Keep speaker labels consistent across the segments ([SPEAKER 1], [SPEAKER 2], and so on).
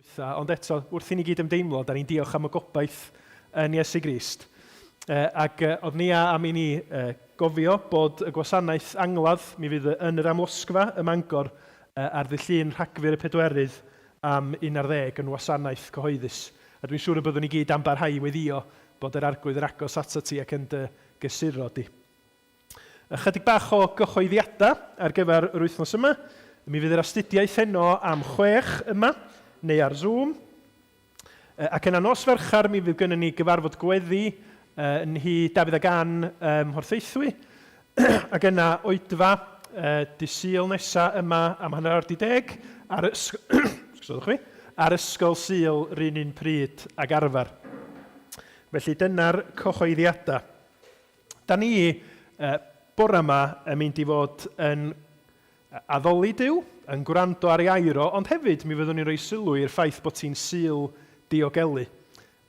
[SPEAKER 1] Ond eto, wrth i ni gyd ymdeimlo, da ni'n diolch am y gobaith yn Iesu Grist. Ac oedd ni am i ni gofio bod y Gwasanaeth angladd, mi fydd yn yr amlosgfa ym Mangor ar ddydd Llun Rhagfyr y Pedwerydd am 11 yn wasanaeth cyhoeddus. A dwi'n siŵr y byddwn ni gyd am barhau i weddio bod yr arglwydd yn agos ato ti ac yn dy gysuro di. Ychydig bach o gyhoeddiadau ar gyfer yr wythnos yma. Mi fydd yr astudiaeth heno am 6 yma, neu ar Zoom. Ac yn nos Ferchar, mi fydd gynnon ni gyfarfod gweddi yn hi Dafydd ag Ann Mhorthaethwy. Ac yna oedfa dydd Sul nesa yma am 9:10 ar ysgol Sul run un pryd ag arfer. Felly dyna'r cyhoeddiadau. Da ni bore yma yn mynd i fod yn addoli Duw, yn gwrando ar ei airo, ond hefyd mi fyddwn ni'n rhoi sylw i'r ffaith bod ti'n Sul diogelu.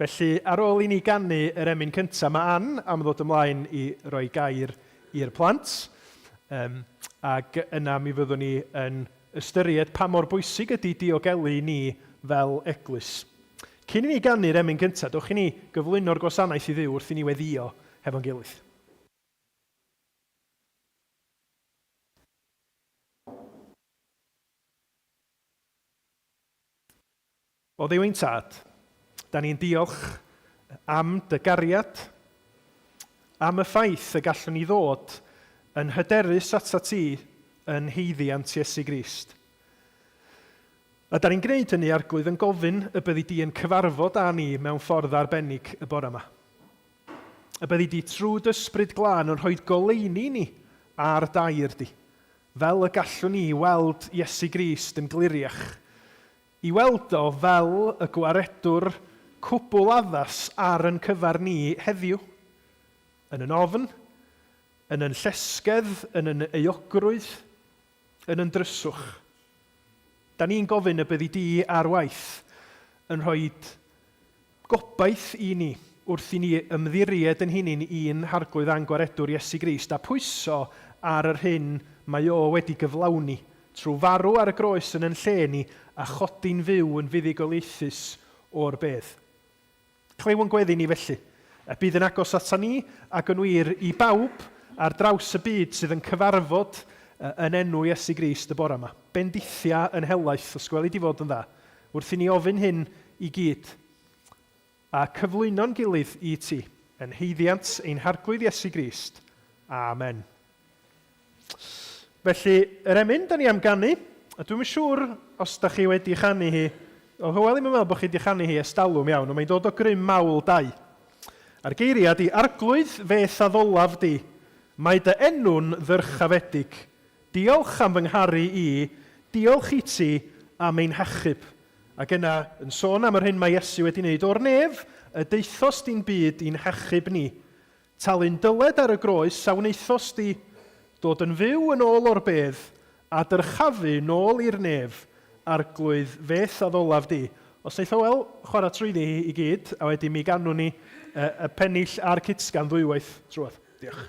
[SPEAKER 1] Felly, ar ôl i ni ganu yr emyn cyntaf, mae Ann am ddod ymlaen i roi gair i'r plant. Ac yna mi fyddwn ni yn ystyried pa mor bwysig ydy diogelu ni fel eglwys. Cyn i ni ganu'r emyn cyntaf, dowch i ni gyflwyno'r gwasanaeth i Dduw wrth i ni weddio hefo'n gilydd. O Dduw ein Tad, da ni'n diolch am dy gariad, am y ffaith y gallwn ni ddod yn hyderus ata ti yn heiddiant Iesu Grist. A da ni'n gwneud hynny arglwydd yn gofyn y byddi di yn cyfarfod â ni mewn ffordd arbennig y bore yma. Y byddi di trwy ysbryd glân yn rhoi goleuni ni ar dair di, fel y gallwn ni weld Iesu Grist yn gliriach, i weld o fel y gwaredwr cwbl addas ar yn cyfar ni heddiw, yn yn ofn, yn yn llesgedd, yn yn euogrwydd, yn yn dryswch. Da ni'n gofyn y byddi di ar waith yn rhoi gobaith i ni wrth i ni ymddiried yn hunin i'n harglwydd angwaredwr Iesu Grist a pwyso ar yr hyn mae o wedi gyflawni trwy farw ar y groes yn lle ni a chodi'n fyw yn fuddugoliaethus o'r bedd. Clew yn gweddi ni felly, y bydd yn agos ata ni ac yn wir i bawb ar draws y byd sydd yn cyfarfod yn enw Iesu Grist y bore yma. Bendithia yn helaeth, os gweli di fod yn dda, wrth i ni ofyn hyn i gyd a cyflwyno'n gilydd i ti yn heiddiant ein harglwydd Iesu Grist. Amen. Felly, yr emyn da ni am ganu, a dwi'n siŵr os da chi wedi chanu hi, o Hywel i'm yn meddwl bod chi wedi chanu hi estalwm iawn, ond mae'n dod o grym mawl 2. A'r geiriad i arglwydd feth a ddolaf di, mae dy enw'n ddyrchafedig. Diolch am fy ngharu i, diolch i ti am ein hachub. Ac yna, yn sôn am yr hyn mae Iesu wedi wneud o'r nef, y deithos di'n byd i'n hachub ni. Talu'n dyled ar y groes, a wneithos di dod yn fyw yn ôl o'r bedd a dyrchafu nôl i'r nef arglwydd feth a ddolaf di. Os wneith o wel, chwarae trwyddi i gyd, a wedyn mi ganwn ni y pennill a'r cytsgan ddwywaith trwad. Diolch.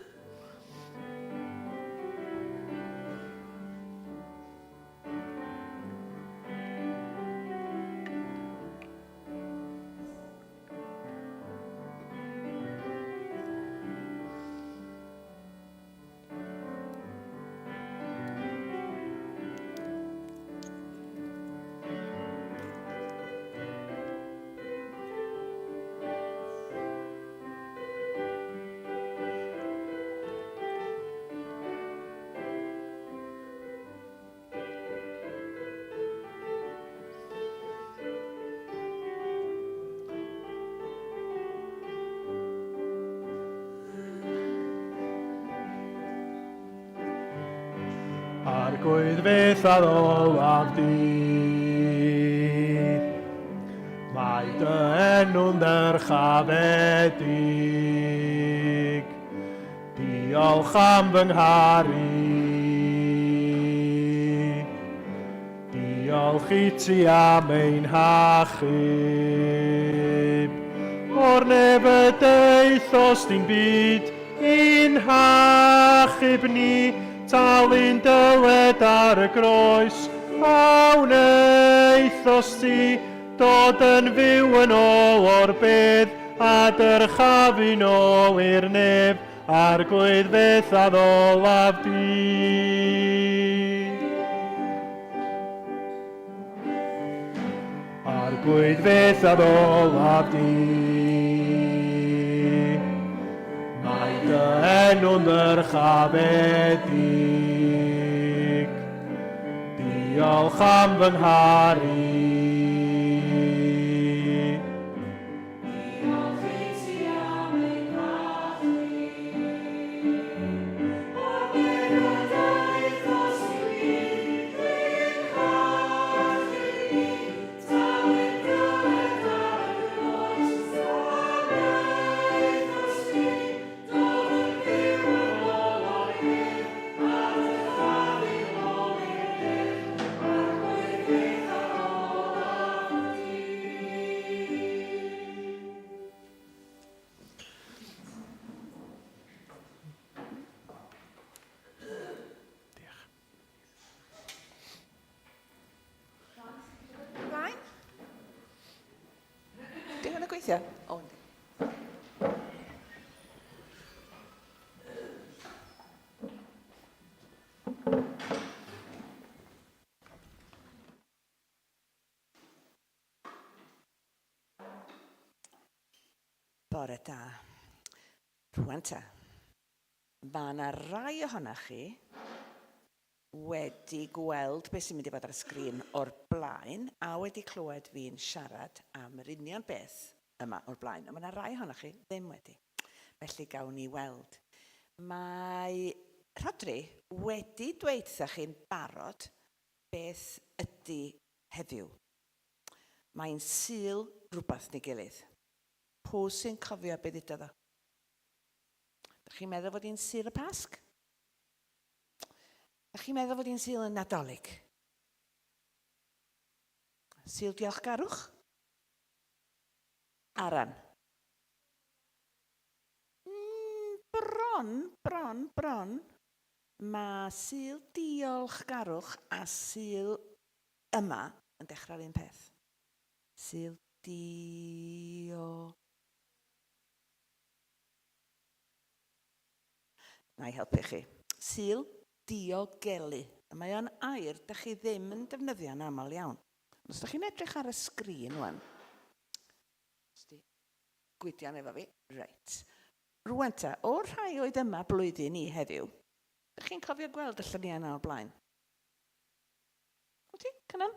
[SPEAKER 1] Arglwydd feth a ddolaf di, mae dy enw'n ddyrchafedig. Diolch am fy ngharu, diolch i ti am ein hachub. O'r nef y deithos di'n byd i'n hachub ni, talu'n dyled ar y groes, a wneithos ti dod yn fyw yn ôl o'r bedd, a dyrchafu nôl i'r neb, a'r gwyddfeth a ddolaf di. A'r gwyddfeth a ddolaf di. Mae dy enw'n dyrchafedig, diolch am fy ngharu.
[SPEAKER 2] Gweithio? O, yndi. Bore da. Rwan ta. Mae yna rai ohonoch chi wedi gweld beth sy'n mynd i fod ar y sgrin o'r blaen a wedi clywed fi'n siarad am yr union beth yma o'r blaen. Mae yna rai ohonoch chi ddim wedi. Felly gawn ni weld. Mae Rhodri wedi dweud wrtha chi'n barod beth ydy heddiw. Mae'n sul rhywbeth neu gilydd. Pwy sy'n cofio beth ydy o? Ydych chi'n meddwl fod hi'n sul y Pasg? Ydych chi'n meddwl fod hi'n sul y Nadolig? Sul diolchgarwch? Aran? Bron. Mae sul diolchgarwch a sul yma yn dechrau'r un peth. Sul Na i helpu chi. Sul diogelu. Mae o'n air, dych chi ddim yn defnyddio'n aml iawn. Os ydych chi'n edrych ar y sgrin rwan, gwydion efo fi, reit. Rwan ta, o'r rhai oedd yma blwyddyn ni heddiw, ydych chi'n cofio gweld y lluniau yna o'r blaen? Wyt ti, Cynan?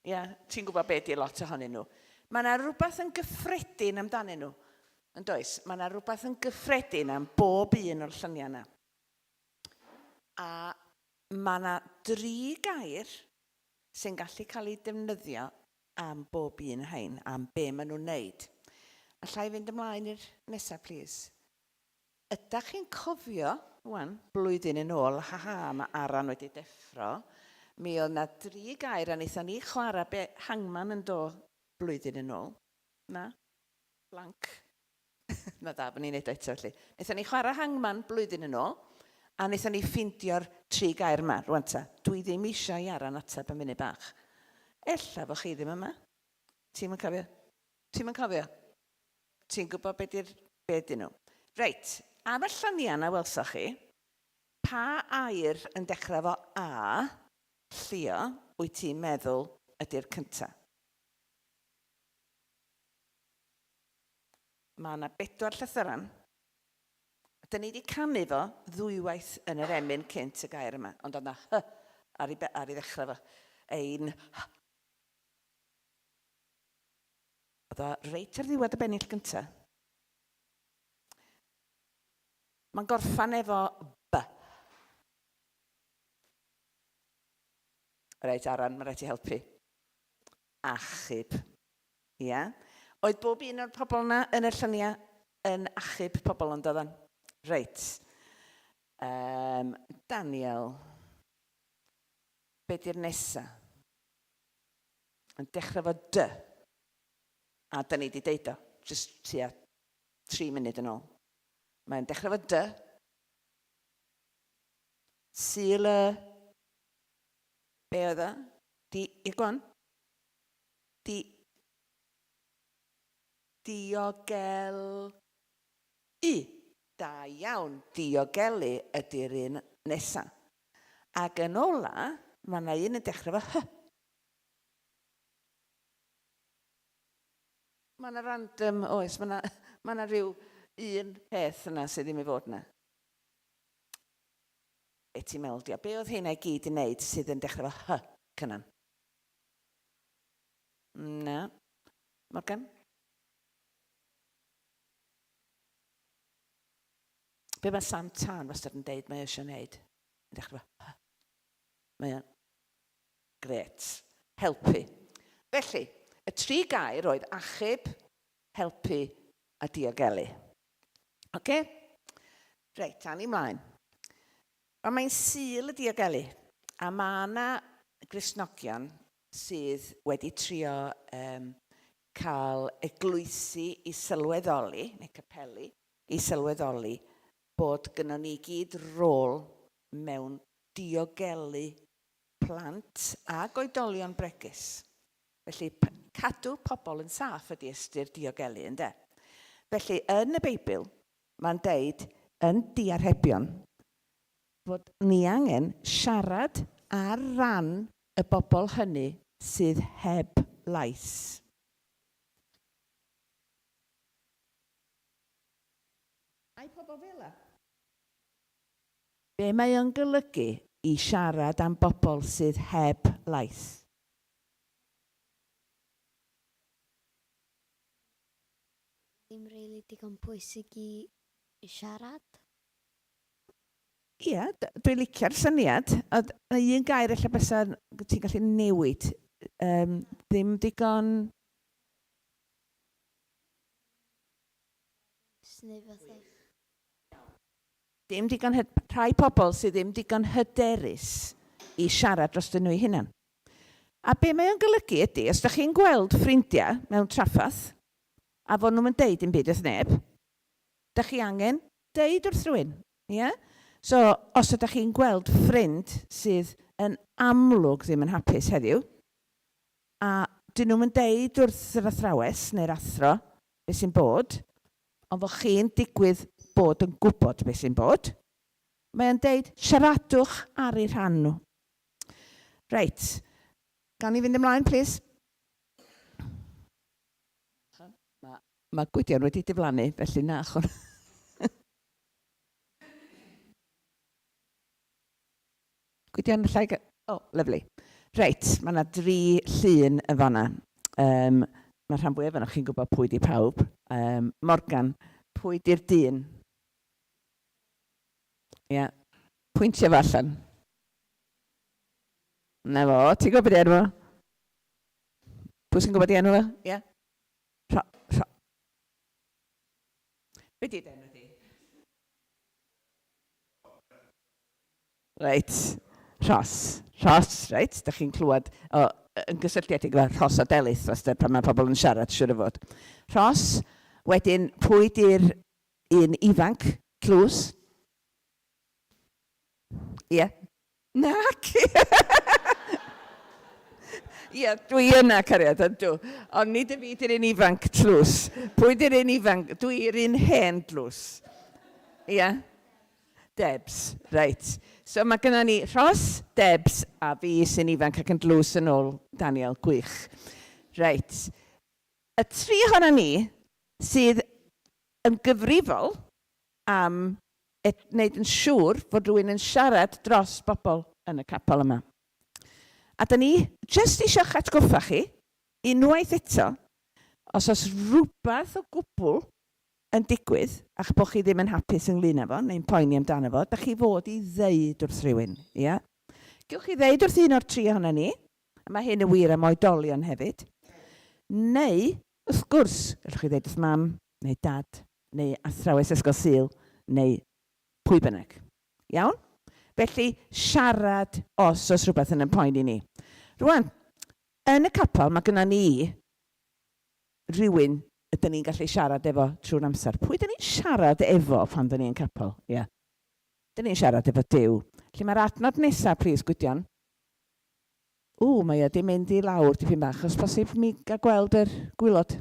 [SPEAKER 2] Ia, ti'n gwybod beth i lot ohonyn nhw. Mae yna rhywbeth yn gyffredin amdanyn nhw. Yn does, mae yna rhywbeth yn gyffredin am bob un o'r lluniau yna. A mae yna 3 gair sy'n gallu cael ei defnyddio am bob un hein, am be maen nhw'n wneud. Alla i fynd ymlaen i'r nesaf, please. Ydych chi'n cofio, blwyddyn yn ôl, mae Aran wedi deffro, mi oedd yna 3 gair a wnaethon ni chwarae be hangman yn do blwyddyn yn ôl. Na? Blanc. Na da, bod ni'n neud eto felly. Wnaethon ni chwarae hangman blwyddyn yn ôl, a wnaethon ni ffeindio'r 3 gair yma, rwan ta. Dwi ddim eisiau i Aran ateb y munud bach. Ella bod chi ddim yma. Ti'n yn cofio? Ti'n gwybod beth ydyn nhw? Reit, am y lluniau yna welsoch chi, pa air yn dechrau fo A, Llio, wyt ti'n meddwl ydy'r cyntaf? Mae yna 4 llythyran. Dyn ni wedi canu fo ddwywaith yn yr emyn cynt y gair yma, ond oedd yna hy ar ei ddechrau fo. Ein hy. Oedd o reit ar ddiwedd y bennill gyntaf. Mae'n gorffan efo B. Reit, Aran, mae rhaid i helpu. Achub. Ia. Oedd bob un o'r pobl yna yn y lluniau yn achub pobl ond oedden. Reit. Daniel. Be di'r nesa? Yn dechrau fo D. A da ni wedi deud o. Just tua 3 munud yn ôl. Mae'n dechrau fo D. Sul y... Be oedd o? Go on. Diogelu. Da iawn, diogelu ydy'r un nesa. Ac yn ola, mae yna un yn dechrau fo hy. Mae yna random, oes, mae yna rhyw un peth yna sydd ddim i fod yna. Be ti'n meddwl, be oedd hynna i gyd i wneud sydd yn dechrau fo hy cynnan? Na. Morgan? Be mae Sam Tan wastad yn deud mae eisiau wneud? Yn dechrau fo hy. Mae o'n gret. Helpu. Felly, y 3 gair oedd achub, helpu a diogelu. Oce? Reit, a'n i mlaen. Mae'n sul y diogelu. A mae yna Gristnogion sydd wedi trio cael eglwysu i sylweddoli, neu capelu, i sylweddoli bod gynnon ni gyd rôl mewn diogelu plant a oedolion bregus. Felly, cadw pobl yn saff ydi ystyr diogelu, ynde? Felly, yn y Beibl, mae'n deud yn diarhebion bod ni angen siarad ar ran y bobl hynny sydd heb lais. Ai pobl fel? Be mae o'n golygu i siarad am bobl sydd heb lais?
[SPEAKER 3] Ddim rili digon pwysig i siarad.
[SPEAKER 2] Ie, dwi'n licio'r syniad. Un gair allan bysa ti'n gallu newid. Ddim digon... Ddim digon... Rhai pobl sydd ddim digon hyderus i siarad dros dyn nhw eu hunan. A be mae o'n golygu ydy, os ydych chi'n gweld ffrindiau mewn traffath, a fod nhw'n deud yn byd wrth neb, ydych chi angen deud wrth rhywun. Yeah? So, os ydych chi'n gweld ffrind sydd yn amlwg ddim yn hapus heddiw, a dyn nhw'n deud wrth yr athrawes neu'r athro beth sy'n bod, ond fod chi'n digwydd bod yn gwybod beth sy'n bod, mae'n deud siaradwch ar eu rhan nhw. Reit, gan ni fynd ymlaen, please. Mae Gwydion wedi diflannu, felly na. Gwydion llai... lyflu. Reit, mae yna 3 llun y fanna. Mae rhan fwyaf yna chi'n gwybod pwy di pawb. Morgan, pwy di'r dyn? Ia. Pwyntio fo allan. Na fo, ti'n gwybod beth enw? Pwy sy'n gwybod di enw? Ia. Be di enw di? Reit. Rhos, reit, da chi'n clywed yn gysylltiedig efo Rhos a Delyth, pan mae pobl yn siarad, siwr o fod. Rhos, wedyn, pwy di'r un ifanc, Clws? Ie. Nac! Ie, dwi yna, cariad, ydw. Ond nid y fi di'r un ifanc, Clws. Pwy di'r un ifanc? Dwi'r un hen, Clws. Ie. Debs, reit. So mae gennym ni Rhos, Debs a fi sy'n ifanc ac yn dlws yn ôl Daniel, gwych. Reit. Y 3 ohono ni sydd yn gyfrifol am wneud yn siŵr fod rhywun yn siarad dros bobl yn y capel yma. A da ni jyst eisiau atgoffa chi, unwaith eto, os oes rhywbeth o gwbl yn digwydd, a'ch bod chi ddim yn hapus ynglyn â fo, neu'n poeni amdano fo, da chi fod i ddeud wrth rhywun. Yeah? Gewch chi ddeud wrth un o'r 3 ohono ni, a mae hyn yn wir am oedolion hefyd, neu, wrth gwrs, gallwch chi ddeud wrth mam, neu dad, neu athrawes ysgol Sul, neu pwy bynnag. Iawn? Felly, siarad os oes rhywbeth yn poeni ni. Rwan, yn y capel mae gennym ni rhywun ydyn ni'n gallu siarad efo trwy'r amser. Pwy ydyn ni'n siarad efo pan ydyn ni'n capel? Ie. Ydyn ni'n siarad efo Duw. Felly mae'r adnod nesaf, plis, Gwydion. Mae o di mynd i lawr dipyn bach, os posib mi gael gweld yr gwylod.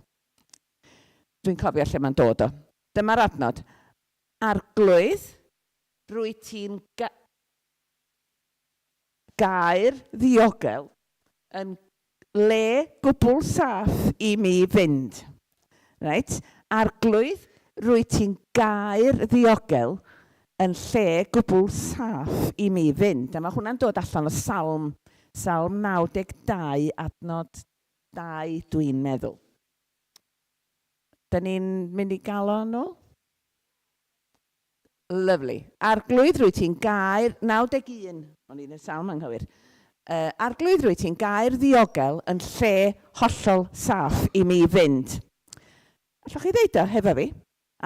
[SPEAKER 2] Dwi'n cofio lle mae'n dod o. Dyma'r adnod. Arglwydd, rwy ti'n gair ddiogel yn le gwbl saff i mi fynd. Right? Arglwydd, rwy ti'n gair ddiogel yn lle gwbl saff i mi fynd. A mae hwnna'n dod allan o Salm 92, adnod 2, dwi'n meddwl. Da ni'n mynd i gael o nhw? Lovely. Arglwydd, rwy ti'n gair 91. O'n i'n y Salm anghywir. Arglwydd, rwy ti'n gair ddiogel yn lle hollol saff i mi fynd. Allwch chi ddeud o hefo fi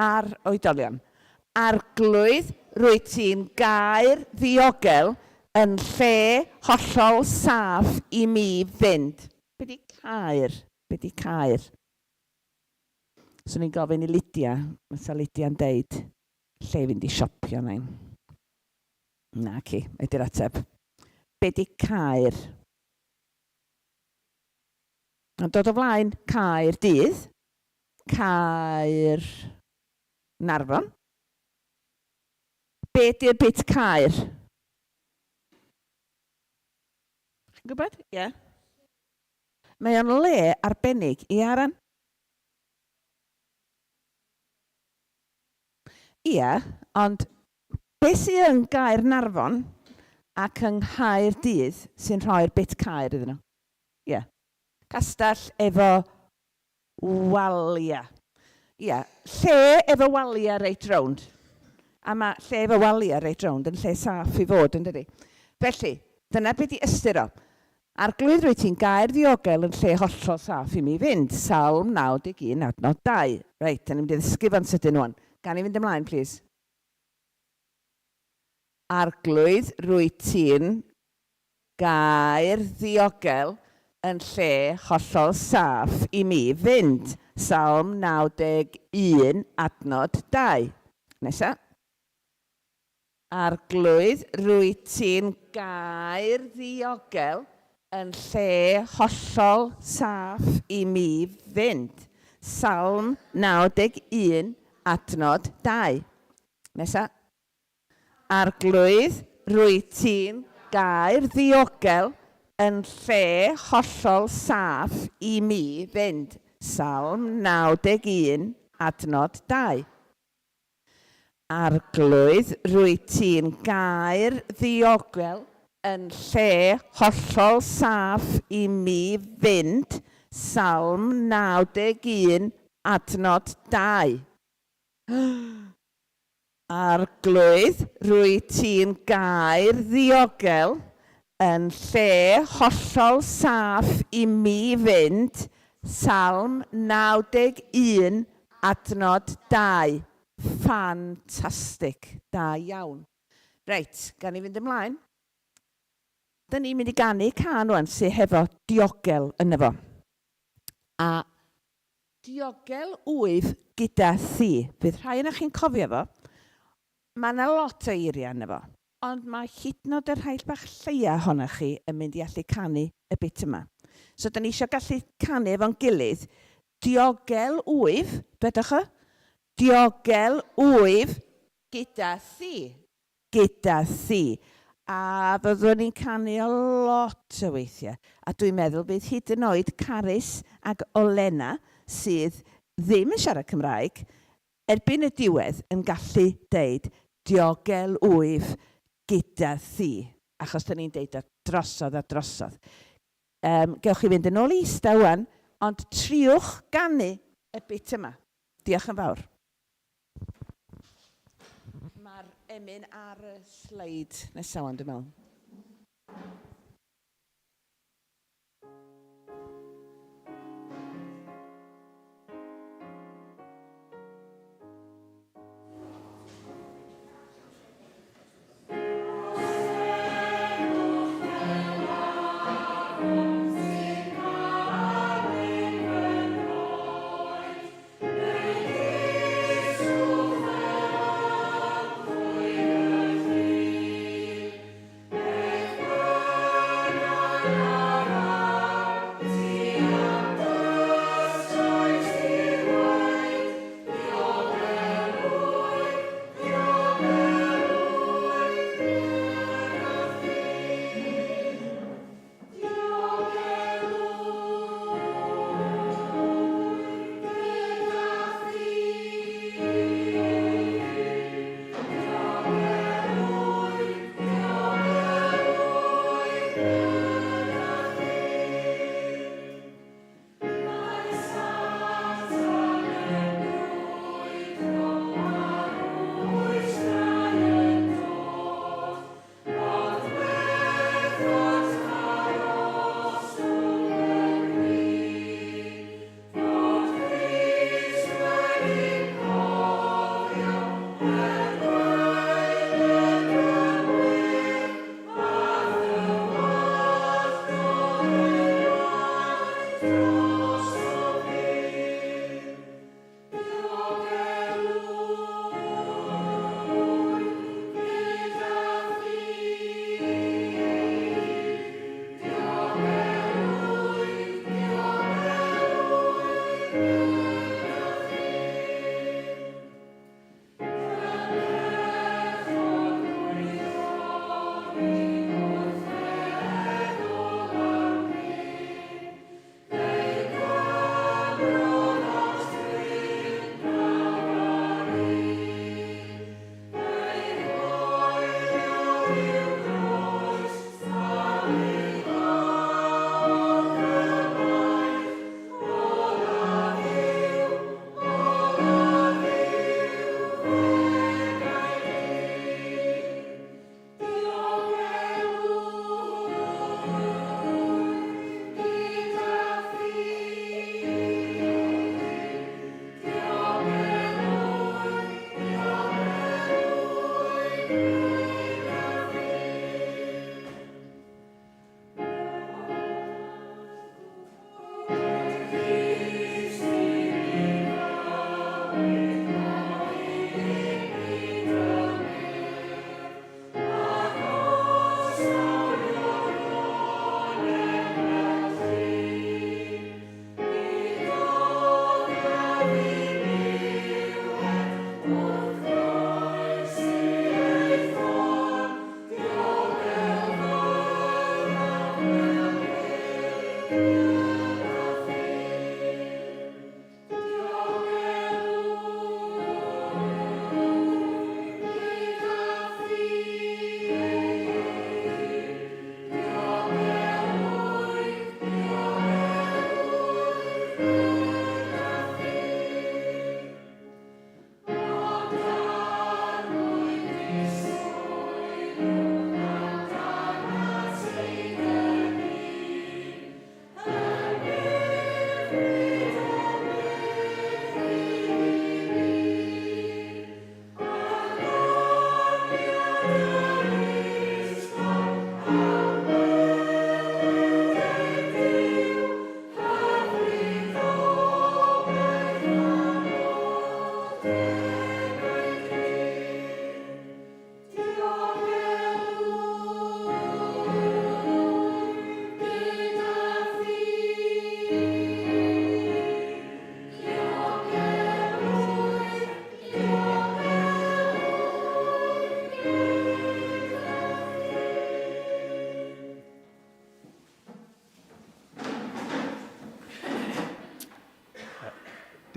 [SPEAKER 2] ar oedolion. Arglwydd, rwy ti'n gair ddiogel yn lle hollol saff i mi fynd. Be di cair? Be di cair? So ni'n gofyn i Lydia, fysa Lydia'n deud, lle fynd i siopio nain. Na ci, ydy'r ateb. Be di cair? Yn dod o flaen, cair dydd, cair Narfon. Be di'r bit cair? Chi'n gwybod? Ie. Yeah. Mae o'n le arbennig i Aran. Ie, ond beth sy'n yn gair Narfon ac yng Nghaerdydd sy'n rhoi'r bit cair iddyn nhw? Ie. Castell efo walia. Ie, lle efo walia reit rownd. A mae lle efo walia reit rownd yn lle saff i fod, yn dydi? Felly, dyna beth i ystyr o. Arglwydd rwy ti'n gair ddiogel yn lle hollol saff i mi fynd. Salm 91, adnod 2. Reit, da ni'n mynd i ddysgu fan sydyn nhw'n. Gan i fynd ymlaen, please. Arglwydd rwy ti'n gair ddiogel yn lle hollol saff i mi fynd. Salm 91, adnod 2. Nesa. Arglwydd rwy ti'n gair ddiogel yn lle hollol saff i mi fynd. Salm 91, adnod 2. Nesa. Arglwydd rwy ti'n gair ddiogel yn lle hollol saff i mi fynd. Salm 91, adnod 2. Arglwydd rwy ti'n gair ddiogel yn lle hollol saff i mi fynd. Salm 91, adnod 2. Arglwydd rwy ti'n gair ddiogel yn lle hollol saff i mi fynd. Salm 91, adnod 2. Ffantastig. Da iawn. Reit, gan i fynd ymlaen. Da ni'n mynd i ganu can wan sydd hefo diogel yna fo. A diogel wyf gyda thi. Bydd rhai yna chi'n cofio fo. Mae yna lot o eiriau yna fo. Ond mae hyd yn oed yr rhai bach lleia ohona chi yn mynd i allu canu y bit yma. So da ni eisiau gallu canu efo'n gilydd. Diogel wyf, dwedwch o? Diogel wyf gyda thi. Gyda thi. A fyddwn ni'n canu o lot o weithiau. A dwi'n meddwl bydd hyd yn oed Carys ac Olena sydd ddim yn siarad Cymraeg erbyn y diwedd yn gallu deud diogel wyf gyda thi. Achos da ni'n deud o drosodd a drosodd. Gewch chi fynd yn ôl i ista wan, ond triwch ganu y bit yma. Diolch yn fawr. Mae'r emyn ar y sleid nesaf wan, dwi'n meddwl.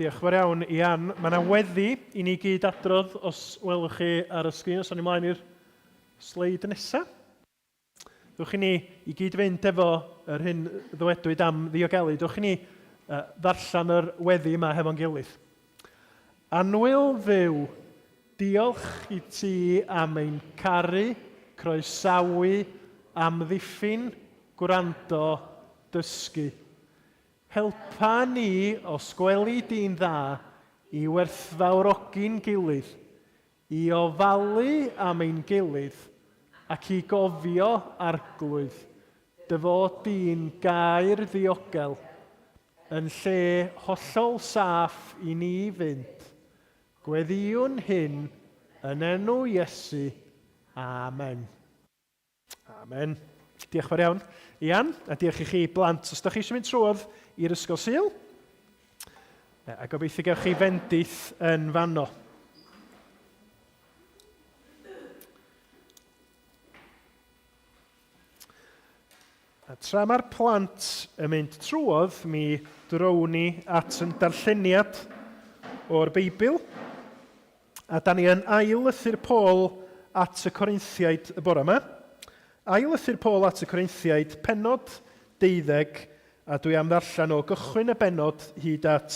[SPEAKER 1] Diolch yn fawr iawn, Ian. Mae yna weddi i ni gyd adrodd, os welwch chi ar y sgrin, os o'n i mlaen i'r sleid nesaf. Dwch i ni i gyd fynd efo yr hyn ddwedwyd am ddiogelu. Dwch i ni ddarllen yr weddi yma hefo'n gilydd. Anwyl fyw, diolch i ti am ein caru, croesawu, amddiffyn, gwrando, dysgu. Helpa ni os gweli di'n dda i werthfawrogi'n gilydd, i ofalu am ein gilydd ac i gofio arglwydd, dy fod di'n gair ddiogel, yn lle hollol saff i ni fynd. Gweddiwn hyn yn enw Iesu. Amen. Amen. Diolch fawr iawn, Ian, a diolch i chi blant. Os ydych chi eisiau mynd trwodd i'r ysgol Sul, a gobeithio gewch chi fendith yn fanno. A tra mae'r plant yn mynd trwodd, mi drown ni at yn darlleniad o'r Beibl, a da ni yn ailythu'r Paul at y Corinthiaid y bore yma. Ailythu'r Paul at y Corinthiaid, penod 12, a dwi am ddarllen o gychwyn y benod hyd at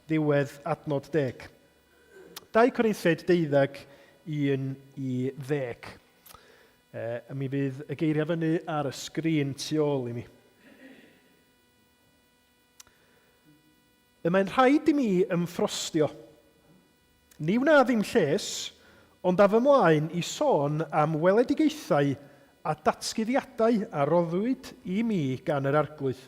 [SPEAKER 1] ddiwedd adnod 10. 2 Corinthiaid 12, 1 i 10. A mi fydd y geiriau fyny ar y sgrin tu ôl i mi. Mae'n rhaid i mi ymffrostio. Ni wna ddim lles, ond af ymlaen i sôn am weledigaethau a datguddiadau a roddwyd i mi gan yr arglwydd.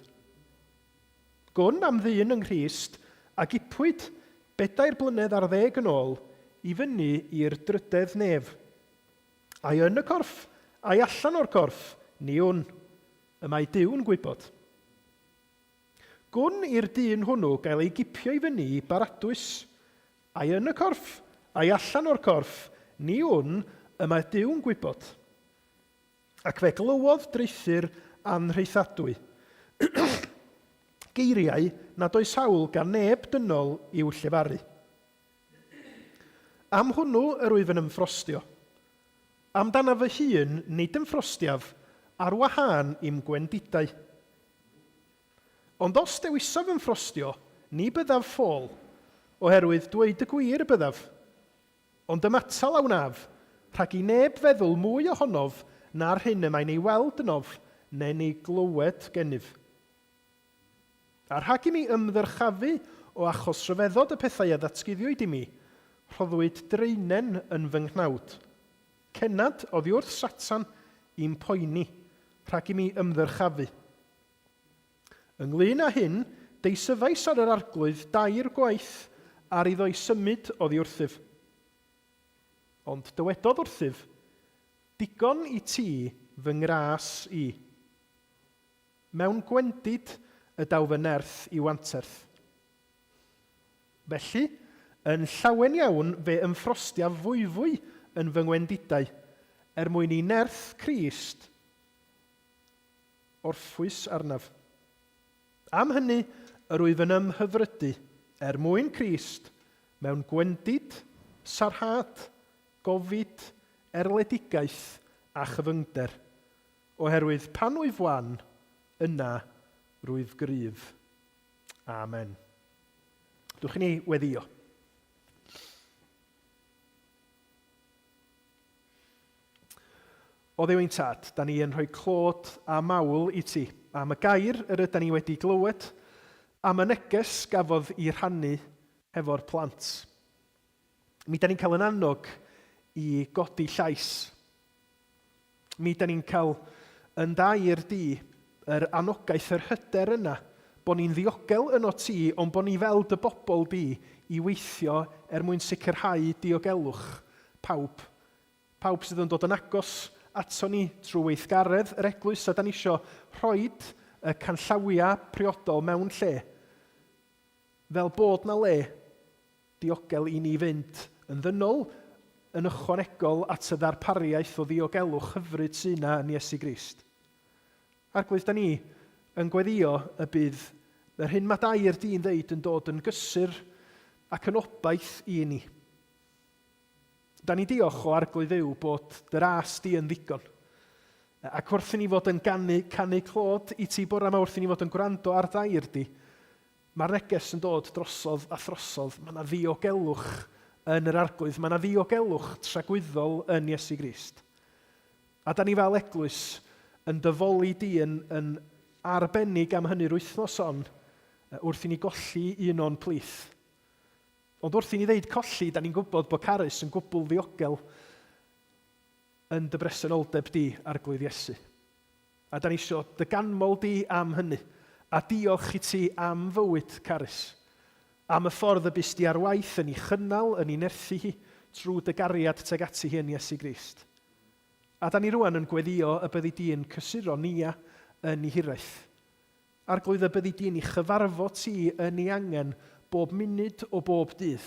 [SPEAKER 1] Gwn am ddyn yng Nghrist a gipwyd 4 blynedd ar 10 yn ôl i fyny i'r 3 nef. Ai yn y corff, ai allan o'r corff, ni wn, y mae Duw'n gwybod. Gwn i'r dyn hwnnw gael ei gipio i fyny i baradwys. Ai yn y corff, ai allan o'r corff, ni wn, y mae Duw'n gwybod. Ac fe glywodd dreuthyr anrheithadwy. Geiriau nad oes hawl gan neb dynol i'w llefaru. Am hwnnw yr wyf yn ymffrostio. Amdana fy hun, nid yn ffrostiaf, ar wahân i'm gwendidau. Ond os dewisaf yn ffrostio, ni byddaf ffôl, oherwydd dweud y gwir y byddaf. Ond ymatal a wnaf, rhag i neb feddwl mwy ohonof na'r hyn y mae'n ei weld ynof, neu'n ei glywed gennyf. A rhag i mi ymddyrchafu o achos rhyfeddod y pethau a ddatguddiwyd i mi, rhoddwyd dreinen yn fy nghnawd. Cenad oddi wrth Satan i'n poeni, rhag i mi ymddyrchafu. Ynglŷn â hyn, deisyfais ar yr arglwydd 2 gwaith ar iddo i symud oddi wrthyf. Ond dywedodd wrthyf, digon i ti fy ngras i. Mewn gwendid y daw fy nerth i wanterth. Felly, yn llawen iawn fe ymffrostiaf fwy yn fy ngwendidau, mwyn i nerth Crist orffwys arnaf. Am hynny, yr wyf yn ymhyfrydu mwyn Crist mewn gwendid, sarhad, gofid, erledigaeth a chyfyngder, oherwydd pan wyf wan, yna rwyf gryf. Amen. Dwch i ni weddio. O Dduw ein Tad, da ni yn rhoi clod a mawl i ti, am y gair yr ydyn ni wedi glywed, am y neges gafodd i rhannu hefo'r plant. Mi da ni'n cael yn annog i godi llais. Mi da ni'n cael yn dair di yr anogaeth, yr hyder yna, bod ni'n ddiogel yno ti, ond bod ni fel dy bobl di i weithio mwyn sicrhau diogelwch pawb. Pawb sydd yn dod yn agos ato ni trwy weithgaredd yr eglwys, a da ni isio rhoi y canllawiau priodol mewn lle. Fel bod na le diogel i ni fynd yn ddynol, yn ychwanegol at y ddarpariaeth o ddiogelwch hyfryd sy'n yna yn Iesu Grist. Arglwydd, da ni yn gweddio y bydd yr hyn mae dair di'n ddeud yn dod yn gysur ac yn obaith i ni. Da ni diolch o arglwydd Dduw bod dy ras di yn ddigon. Ac wrth i ni fod yn canu clod i ti bore yma, wrth i ni fod yn gwrando ar dair di, mae'r neges yn dod drosodd a throsodd. Mae yna ddiogelwch yn yr arglwydd, mae yna ddiogelwch tragwyddol yn Iesu Grist. A da ni fel eglwys yn dyfoli di yn arbennig am hynny'r wythnos on, wrth i ni golli un o'n plith. Ond wrth i ni ddeud colli, da ni'n gwybod bod Carys yn gwbl ddiogel yn dy bresenoldeb di arglwydd Iesu. A da ni isio dy ganmol di am hynny, a diolch i ti am fywyd Carys, am y ffordd y bys di ar waith yn ei chynnal, yn ei nerthu hi, trwy dy gariad teg ati hi yn Iesu Grist. A da ni rwan yn gweddio y byddi di yn cysuro nia yn ei hiraeth. Arglwydd y byddi di yn ei chyfarfod ti yn ei angen bob munud o bob dydd.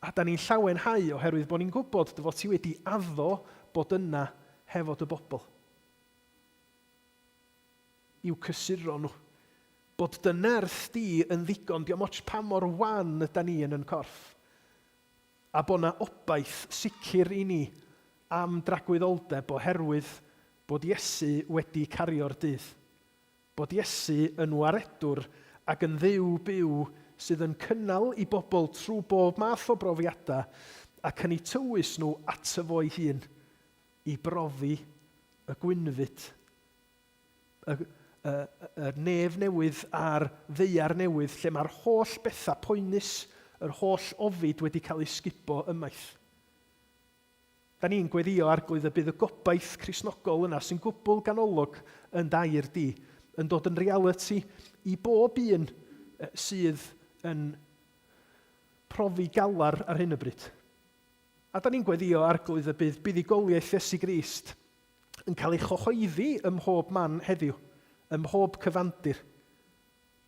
[SPEAKER 1] A da ni'n llawenhau oherwydd bod ni'n gwybod dy fod ti wedi addo bod yna hefo dy bobl. I'w cysuro nhw. Bod dy nerth di yn ddigon, diolch moch pa mor wan yda ni yn corff. A bod na obaith sicr i ni am dragwyddoldeb oherwydd bod Iesu wedi cario'r dydd. Bod Iesu yn waredwr ac yn dduw byw sydd yn cynnal i bobl trwy bob math o brofiadau ac yn ei tywys nhw at y fo'i hun i brofi y gwynfyd, y nef newydd a'r ddeiar newydd lle mae'r holl bethau poenus, yr holl ofid wedi cael ei sgipo ymaith. Da ni'n gweddio arglwydd y bydd y gobaith Cristnogol yna sy'n gwbl ganolog yn dair di, yn dod yn reality i bob un sydd yn profi galar ar hyn y bryd. A da ni'n gweddio arglwydd y bydd buddugoliaeth Iesu Grist yn cael ei chohoeddi ym mhob man heddiw, ym mhob cyfandir.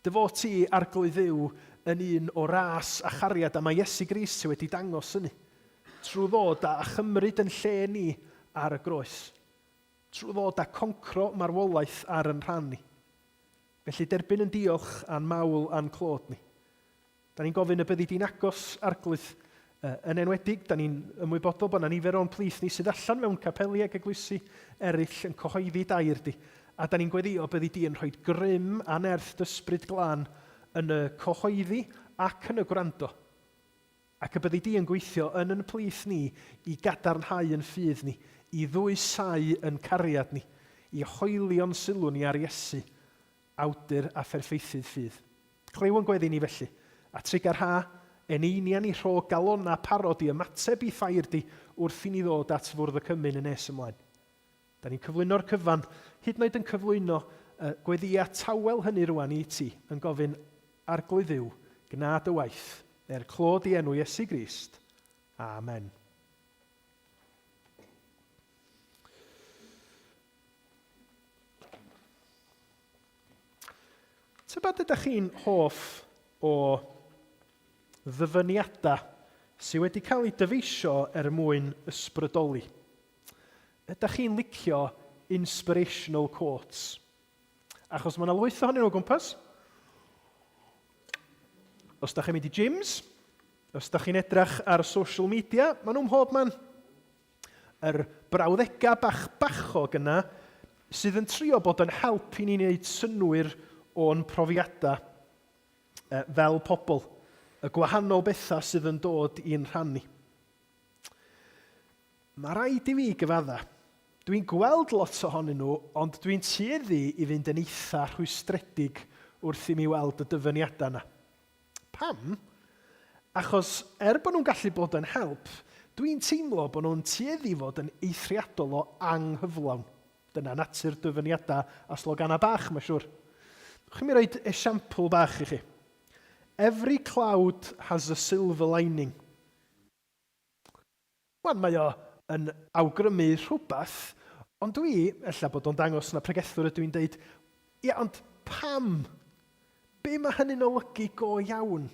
[SPEAKER 1] Dy fod ti arglwydd Dduw yn un o ras a chariad, a mae Iesu Grist wedi dangos hynny, trwy ddod a chymryd yn lle ni ar y groes, trwy ddod a concro marwolaeth ar yn rhan ni. Felly derbyn yn diolch a'n mawl a'n clod ni. Da ni'n gofyn y byddi di'n agos arglwydd Yn enwedig, da ni'n ymwybodol bod yna nifer o'n plith ni sydd allan mewn capeli ac eglwysi eraill yn cyhoeddi dair di. A da ni'n gweddio byddi di yn rhoi grym a nerth dysbryd glân yn y cyhoeddi ac yn y gwrando. Ac y byddi di yn gweithio yn plith ni i gadarnhau yn ffydd ni, i ddwysau yn cariad ni, i hoelio'n sylw ni ar Iesu, awdur a pherffeithydd ffydd. Clyw yn gweddi ni felly, a trigar ha, eneinia ni rho galona parod i ymateb i ffair di wrth i ni ddod at fwrdd y cymyn yn nes ymlaen. Da ni'n cyflwyno'r cyfan, hyd yn oed yn cyflwyno gweddia tawel hynny rwan i ti, yn gofyn arglwyddiw, gnad y waith, clod i enw Iesu Grist. Amen. Tybed ydych chi'n hoff o ddyfyniadau sydd wedi cael eu dyfeisio mwyn ysbrydoli? Ydych chi'n licio inspirational quotes? Achos mae yna lwyth ohonyn nhw o gwmpas. Os ydych chi'n mynd i gyms, os ydych chi'n edrych ar social media, maen nhw'n mhob man. Yr brawddegau bachog yna sydd yn trio bod yn help i ni wneud synwyr o'n profiadau fel pobl, y gwahanol bethau sydd yn dod i'n rhannu. Mae rhaid i fi gyfadda. Dwi'n gweld lot ohonyn nhw, ond dwi'n tueddu i fynd yn eitha rhwystredig wrth i mi weld y dyfyniadau yna. Pam? Achos bod nhw'n gallu bod yn help, dwi'n teimlo bod nhw'n tueddu fod yn eithriadol o anghyflawn. Dyna natur dyfyniadau a slogana bach, mae'n siŵr. Chi'n mi roed esiampl bach i chi. Every cloud has a silver lining. Wan, mae o yn awgrymu rhywbeth, ond ella bod o'n dangos na pregethwr ydw i'n deud, ia, ond pam? Be mae hynny'n olygu go iawn?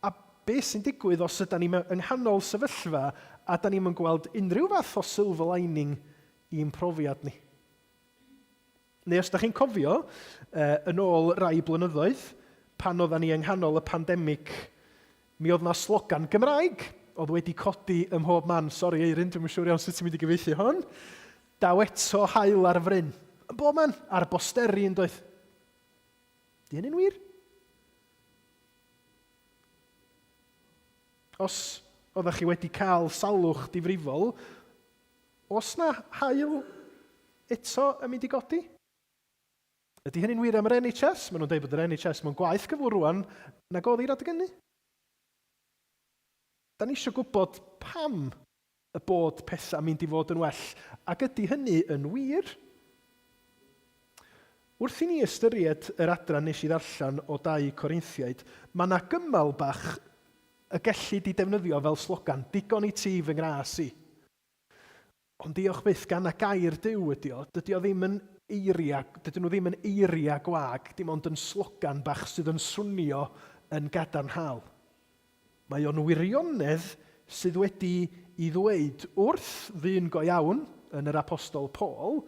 [SPEAKER 1] A be sy'n digwydd os ydym ni yng nghanol sefyllfa a da ni'n gweld unrhyw fath o silver lining i'n profiad ni? Neu os da chi'n cofio, yn ôl rai blynyddoedd, pan oedden ni yng nghanol y pandemig, mi oedd na slogan Gymraeg, oedd wedi codi ym mhob man. Sori, Eirin, dwi'n siŵr iawn sut ti'n mynd i gyfieithu hon. Daw eto hael ar fryn. Yn bob man, ar bosteri yn doedd. Di hynny'n wir? Os oeddech chi wedi cael salwch difrifol, os na hael eto yn mynd i godi? Ydy hynny'n wir am yr NHS? Maen nhw'n dweud bod yr NHS mewn gwaith gyflwr rwan nag oedd i'r adeg hynny. Da ni eisiau gwybod pam y bod pethau mynd i fod yn well, ac ydy hynny yn wir? Wrth i ni ystyried yr adran nes i ddarllen o 2 Corinthiaid, mae yna gymal bach y gellid i defnyddio fel slogan, digon i ti fy ngras i. Ond diolch byth gan y gair Duw ydy o, dydyn nhw ddim yn eiria gwag, dim ond yn slogan bach sydd yn swnio yn gadarnhaol. Mae o'n wirionedd sydd wedi i ddweud wrth ddyn go iawn yn yr apostol Paul,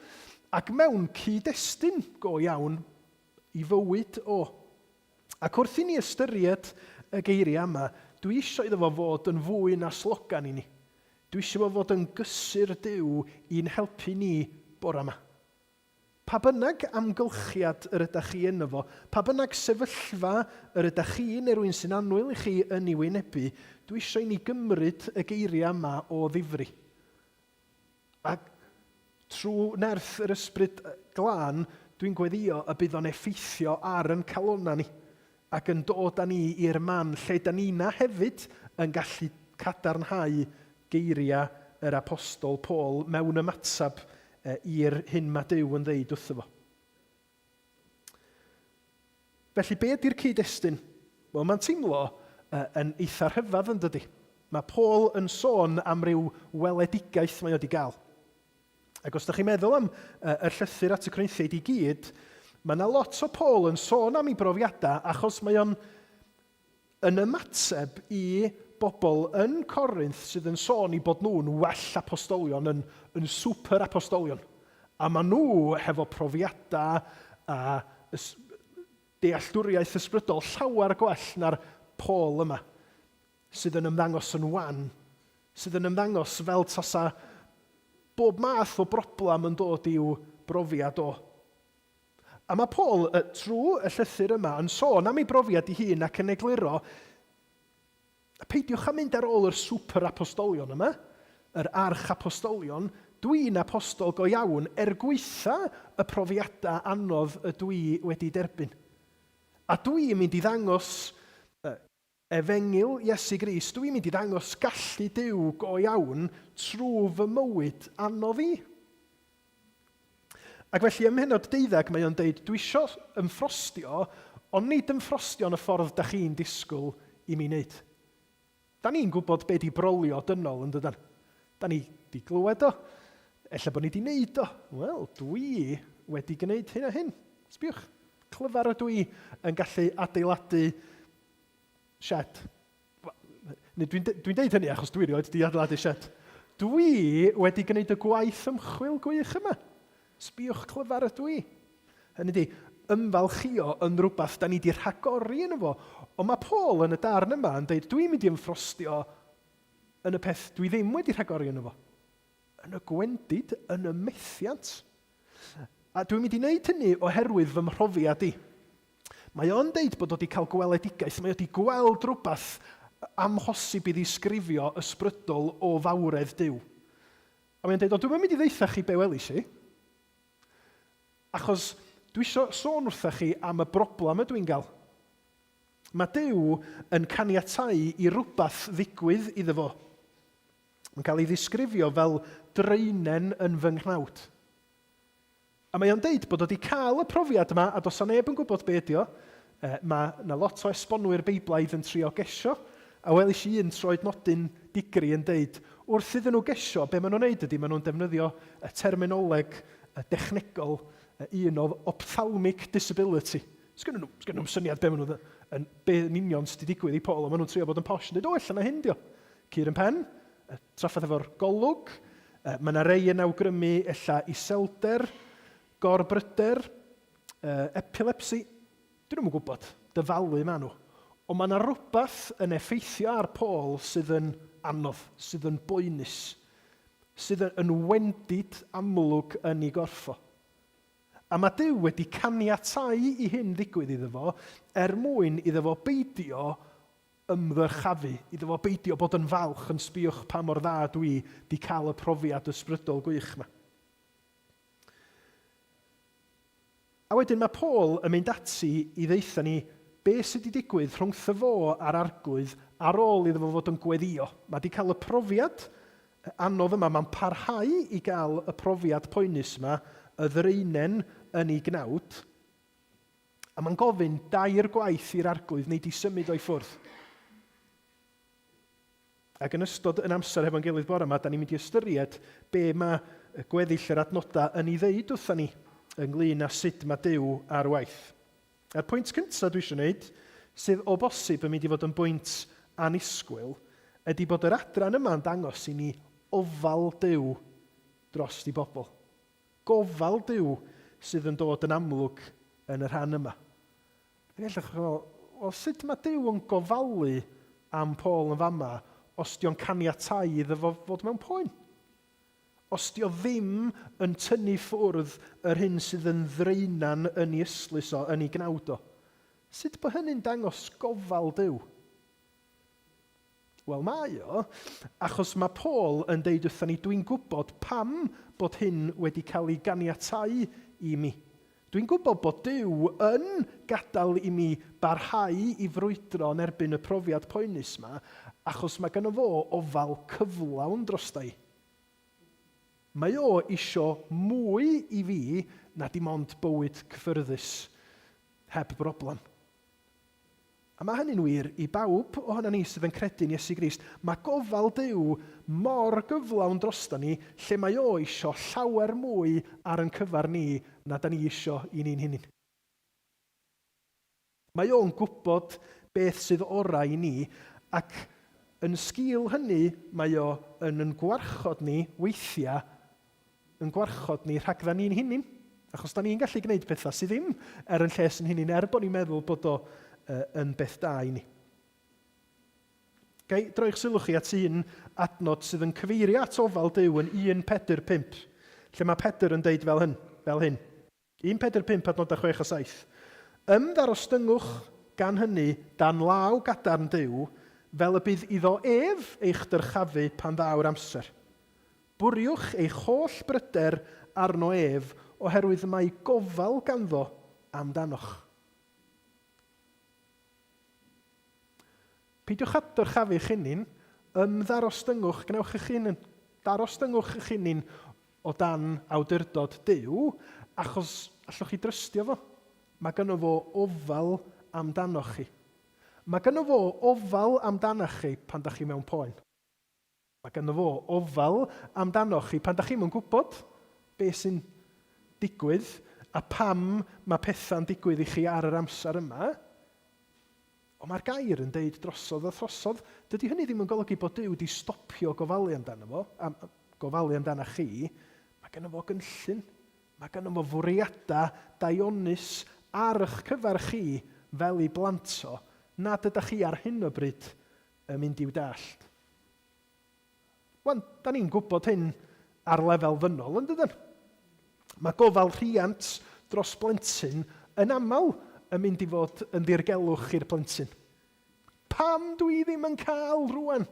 [SPEAKER 1] ac mewn cyd-destun go iawn i fywyd o. Ac wrth i ni ystyried y geiriau yma, dwi eisiau iddo fo fod yn fwy na slogan i ni. Dwi eisiau fod yn gysur Duw i'n helpu ni bore yma. Pa bynnag amgylchiad yr ydych chi yno fo, pa bynnag sefyllfa yr ydych chi neu rwy'n sy'n annwyl i chi yn ei wynebu, dwi eisiau i ni gymryd y geiriau yma o ddifri. Ac trwy nerth yr ysbryd glân, dwi'n gweddio y bydd o'n effeithio ar yn calonna ni, ac yn dod â ni i'r man lle da ni'na hefyd yn gallu cadarnhau geiriau yr apostol Paul mewn ymatab i'r hyn mae Duw yn ddeud wrtho fo. Felly, be ydy'r cyd-destun? Wel, mae'n teimlo yn eitha rhyfedd yn dydi. Mae Paul yn sôn am ryw weledigaeth mae wedi gael. Ac os ydych chi'n meddwl am y llythyr at y Corinthiaid i gyd, mae yna lot o Paul yn sôn am ei brofiadau achos mae o'n yn ymateb i bobl yn Corinth sydd yn sôn i bod nhw'n well apostolion, yn super apostolion. A maen nhw hefo profiadau a dealltwriaeth ysbrydol llawer gwell na'r Paul yma, sydd yn ymddangos yn wan, sydd yn ymddangos fel tasa bob math o broblam yn dod i'w brofiad o. A mae Paul trwy y llythyr yma yn sôn am ei brofiad ei hun ac yn egluro, peidiwch a mynd ar ôl yr super apostolion yma, yr arch apostolion, dwi'n apostol go iawn gweitha y profiadau anodd y dwi wedi derbyn. A dwi'n mynd i ddangos efengil Iesu Grist, dwi'n mynd i ddangos gallu Duw go iawn trwy fy mywyd anodd i. Ac felly ym Mhennod 12 mae o'n deud, dwi isio ymffrostio, ond nid ymffrostio yn y ffordd da chi'n disgwyl i mi wneud. Da ni'n gwybod be di brolio dynol yn dydan. Da ni di glywed o. Ella bod ni di wneud o. Wel, dwi wedi gwneud hyn a hyn. Sbiwch, clyfar ydw i yn gallu adeiladu shed. Dwi'n deud hynny achos dwi wedi adeiladu shed. Dwi wedi gwneud y gwaith ymchwil gwych yma. Sbiwch clyfar ydw i. Hynny di, ymfalchio yn rhywbeth da ni di rhagori yn efo. Ond mae Paul yn y darn yma yn dweud, dwi'n mynd i ymffrostio yn y peth dwi ddim wedi rhagori yn efo. Yn y gwendid, yn y methiant. A dwi'n mynd i wneud hynny oherwydd fy mhrofiad i. Mae o'n deud bod o wedi cael gweledigaeth, mae o wedi gweld rhywbeth amhosib i ddisgrifio ysbrydol o fawredd Duw. A mae'n deud, dwi'n mynd i ddeitha chi be welis i, achos dwi eisiau sôn wrtha chi am y broblem ydw i'n gael. Mae Duw yn caniatáu i rhywbeth ddigwydd iddo fo. Mae'n cael ei ddisgrifio fel dreinen yn fy nghnawd. A mae o'n deud bod o wedi cael y profiad yma, a does neb yn gwybod be ydi o. Mae yna lot o esbonwyr Beiblaidd yn trio gesio, a welis i un troed nodyn digri yn deud, wrth iddyn nhw gesio, be maen nhw'n neud ydy, maen nhw'n defnyddio y terminoleg dechnegol, un o ophthalmic disability. Sgyn nhw'n syniad be yn union sydd wedi digwydd i Paul, a maen nhw'n trio bod yn posh yn dweud, o, ella na hyn dio. Cyr yn pen, traffaeth efo'r golwg, mae yna rei yn awgrymu ella iselder, gorbryder, epilepsi, dyn nhw'n gwybod, dyfalu maen nhw. Ond mae yna rhywbeth yn effeithio ar Paul sydd yn anodd, sydd yn boenus, sydd yn wendid amlwg yn ei gorffo. A mae Duw wedi caniatáu i hyn ddigwydd iddo fo, mwyn iddo fo beidio ymddyrchafu, iddo fo beidio bod yn falch yn sbiwch pa mor dda dwi di cael y profiad ysbrydol gwych yma. A wedyn mae Paul yn mynd ati i ddeitha ni be sydd wedi digwydd rhwngtho fo a'r arglwydd ar ôl iddo fo fod yn gweddio. Mae wedi cael y profiad anodd yma, mae'n parhau i gael y profiad poenus yma, y ddreinen yn ei gnawd, a mae'n gofyn 2 gwaith i'r arglwydd wneud i symud o'i ffwrdd. Ac yn ystod yn amser hefo'n gilydd bore yma, da ni'n mynd i ystyried be mae gweddill yr adnodau yn ei ddeud wrthyn ni ynglyn â sut mae Duw ar waith. A'r pwynt cyntaf dwi eisiau gwneud, sydd o bosib yn mynd i fod yn bwynt anisgwyl, ydy bod yr adran yma yn dangos i ni ofal Duw dros di bobl. Gofal Duw sydd yn dod yn amlwg yn y rhan yma. Wel, sut mae Duw yn gofalu am Paul yn fama os di'n caniatáu iddo fod mewn poen? Os di o ddim yn tynnu ffwrdd yr hyn sydd yn ddreinan yn ei yslys o, yn ei gnawd o? Sut bod hynny'n dangos gofal Duw? Wel, mae o, achos mae Paul yn deud wrthyn ni, dwi'n gwybod pam bod hyn wedi cael ei ganiatáu i mi. Dwi'n gwybod bod Duw yn gadael i mi barhau i frwydro yn erbyn y profiad poenus yma, achos mae gynno fo ofal cyflawn drosta i. Mae o isio mwy i fi na dim ond bywyd cyffyrddus heb broblem. A mae hynny'n wir i bawb ohono ni sydd yn credu'n Iesu Grist. Mae gofal Duw mor gyflawn drosta ni lle mae o isio llawer mwy ar yn cyfar ni na da ni isio i ni'n hunin. Mae o'n gwybod beth sydd orau i ni ac yn sgil hynny mae o yn gwarchod ni weithiau yn gwarchod ni rhag dda ni'n hunin. Achos da ni'n gallu gwneud pethau sydd ddim yn lles yn hunin bod ni'n meddwl bod o yn beth da i ni. Gai droi'ch sylw chi at un adnod sydd yn cyfeirio at ofal Duw yn 1:4-5, lle mae Pedr yn deud fel hyn. 1:4-5 adnod 6 a 7. Ymddarostyngwch gan hynny dan law gadarn Duw, fel y bydd iddo ef eich dyrchafu pan ddaw'r amser. Bwriwch eich holl bryder arno ef, oherwydd mae gofal ganddo amdanoch. Peidiwch at dyrchafu chynnin, ymddarostyngwch, darostyngwch eich hunin o dan awdurdod Duw, achos allwch chi drystio fo. Mae gynno fo ofal amdanoch chi. Mae gynno fo ofal amdanoch chi pan da chi mewn poen. Mae gynno fo ofal amdanoch chi pan da chi mewn gwybod beth sy'n digwydd a pam mae pethau'n digwydd i chi ar yr amser yma. Ond mae'r gair yn deud drosodd a throsodd. Dydy hynny ddim yn golygu bod Duw wedi stopio gofalu amdano fo, gofalu amdano chi. Mae gynno fo gynllun. Mae gynno fo fwriadau daionus ar eich cyfer chi fel i blanto, nad ydych chi ar hyn o bryd yn mynd i'w dallt. Wan, da ni'n gwybod hyn ar lefel ddynol, yn dydyn? Mae gofal rhiant dros blentyn yn aml yn mynd i fod yn ddirgelwch i'r blentyn. Pam dwi ddim yn cael rwan?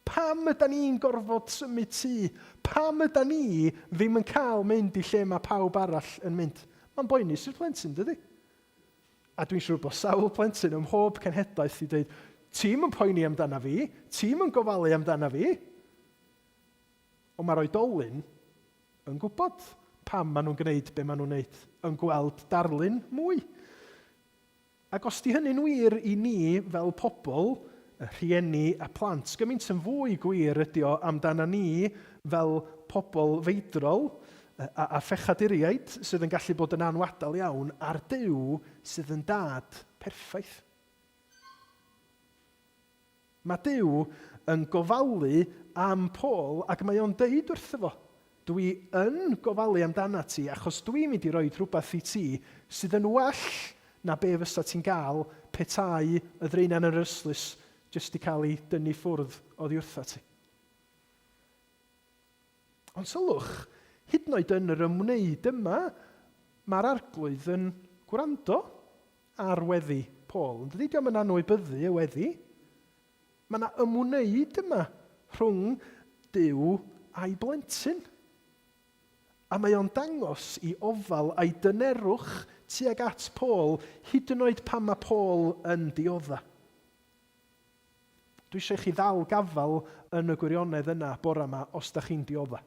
[SPEAKER 1] Pam ydyn ni'n gorfod symud tŷ? Pam ydyn ni ddim yn cael mynd i lle mae pawb arall yn mynd? Mae'n boenus i'r plentyn, dydy? A dwi'n siŵr bod sawl plentyn ym mhob cenhedlaeth i dweud, ti'n yn poeni amdana fi, ti'n yn gofalu amdana fi. Ond mae'r oedolyn yn gwybod pam maen nhw'n gwneud be maen nhw'n gwneud, yn gweld darlun mwy. Ac os di hynny'n wir i ni fel pobl, rhieni a plant, gymaint yn fwy gwir ydi o amdana ni fel pobl feidrol a phechaduriaid sydd yn gallu bod yn anwadal iawn ar Duw sydd yn dad perffaith. Mae Duw yn gofalu am Paul ac mae o'n deud wrtho fo, dwi yn gofalu amdana ti achos dwi'n mynd i roi rhywbeth i ti sydd yn well na be fysa ti'n gael petai y dreinan yr yslis jyst i cael ei dynnu ffwrdd oddi wrtha ti. Ond sylwch, hyd yn oed yn yr ymwneud yma, mae'r arglwydd yn gwrando ar weddi Paul. Dydy diom yn anwybyddu y weddi. Mae yna ymwneud yma rhwng Duw a'i blentyn. A mae o'n dangos i ofal a'i dynerwch tuag at Paul, hyd yn oed pan mae Paul yn diodda. Dwi eisiau chi ddal gafal yn y gwirionedd yna bore yma os da chi'n diodda.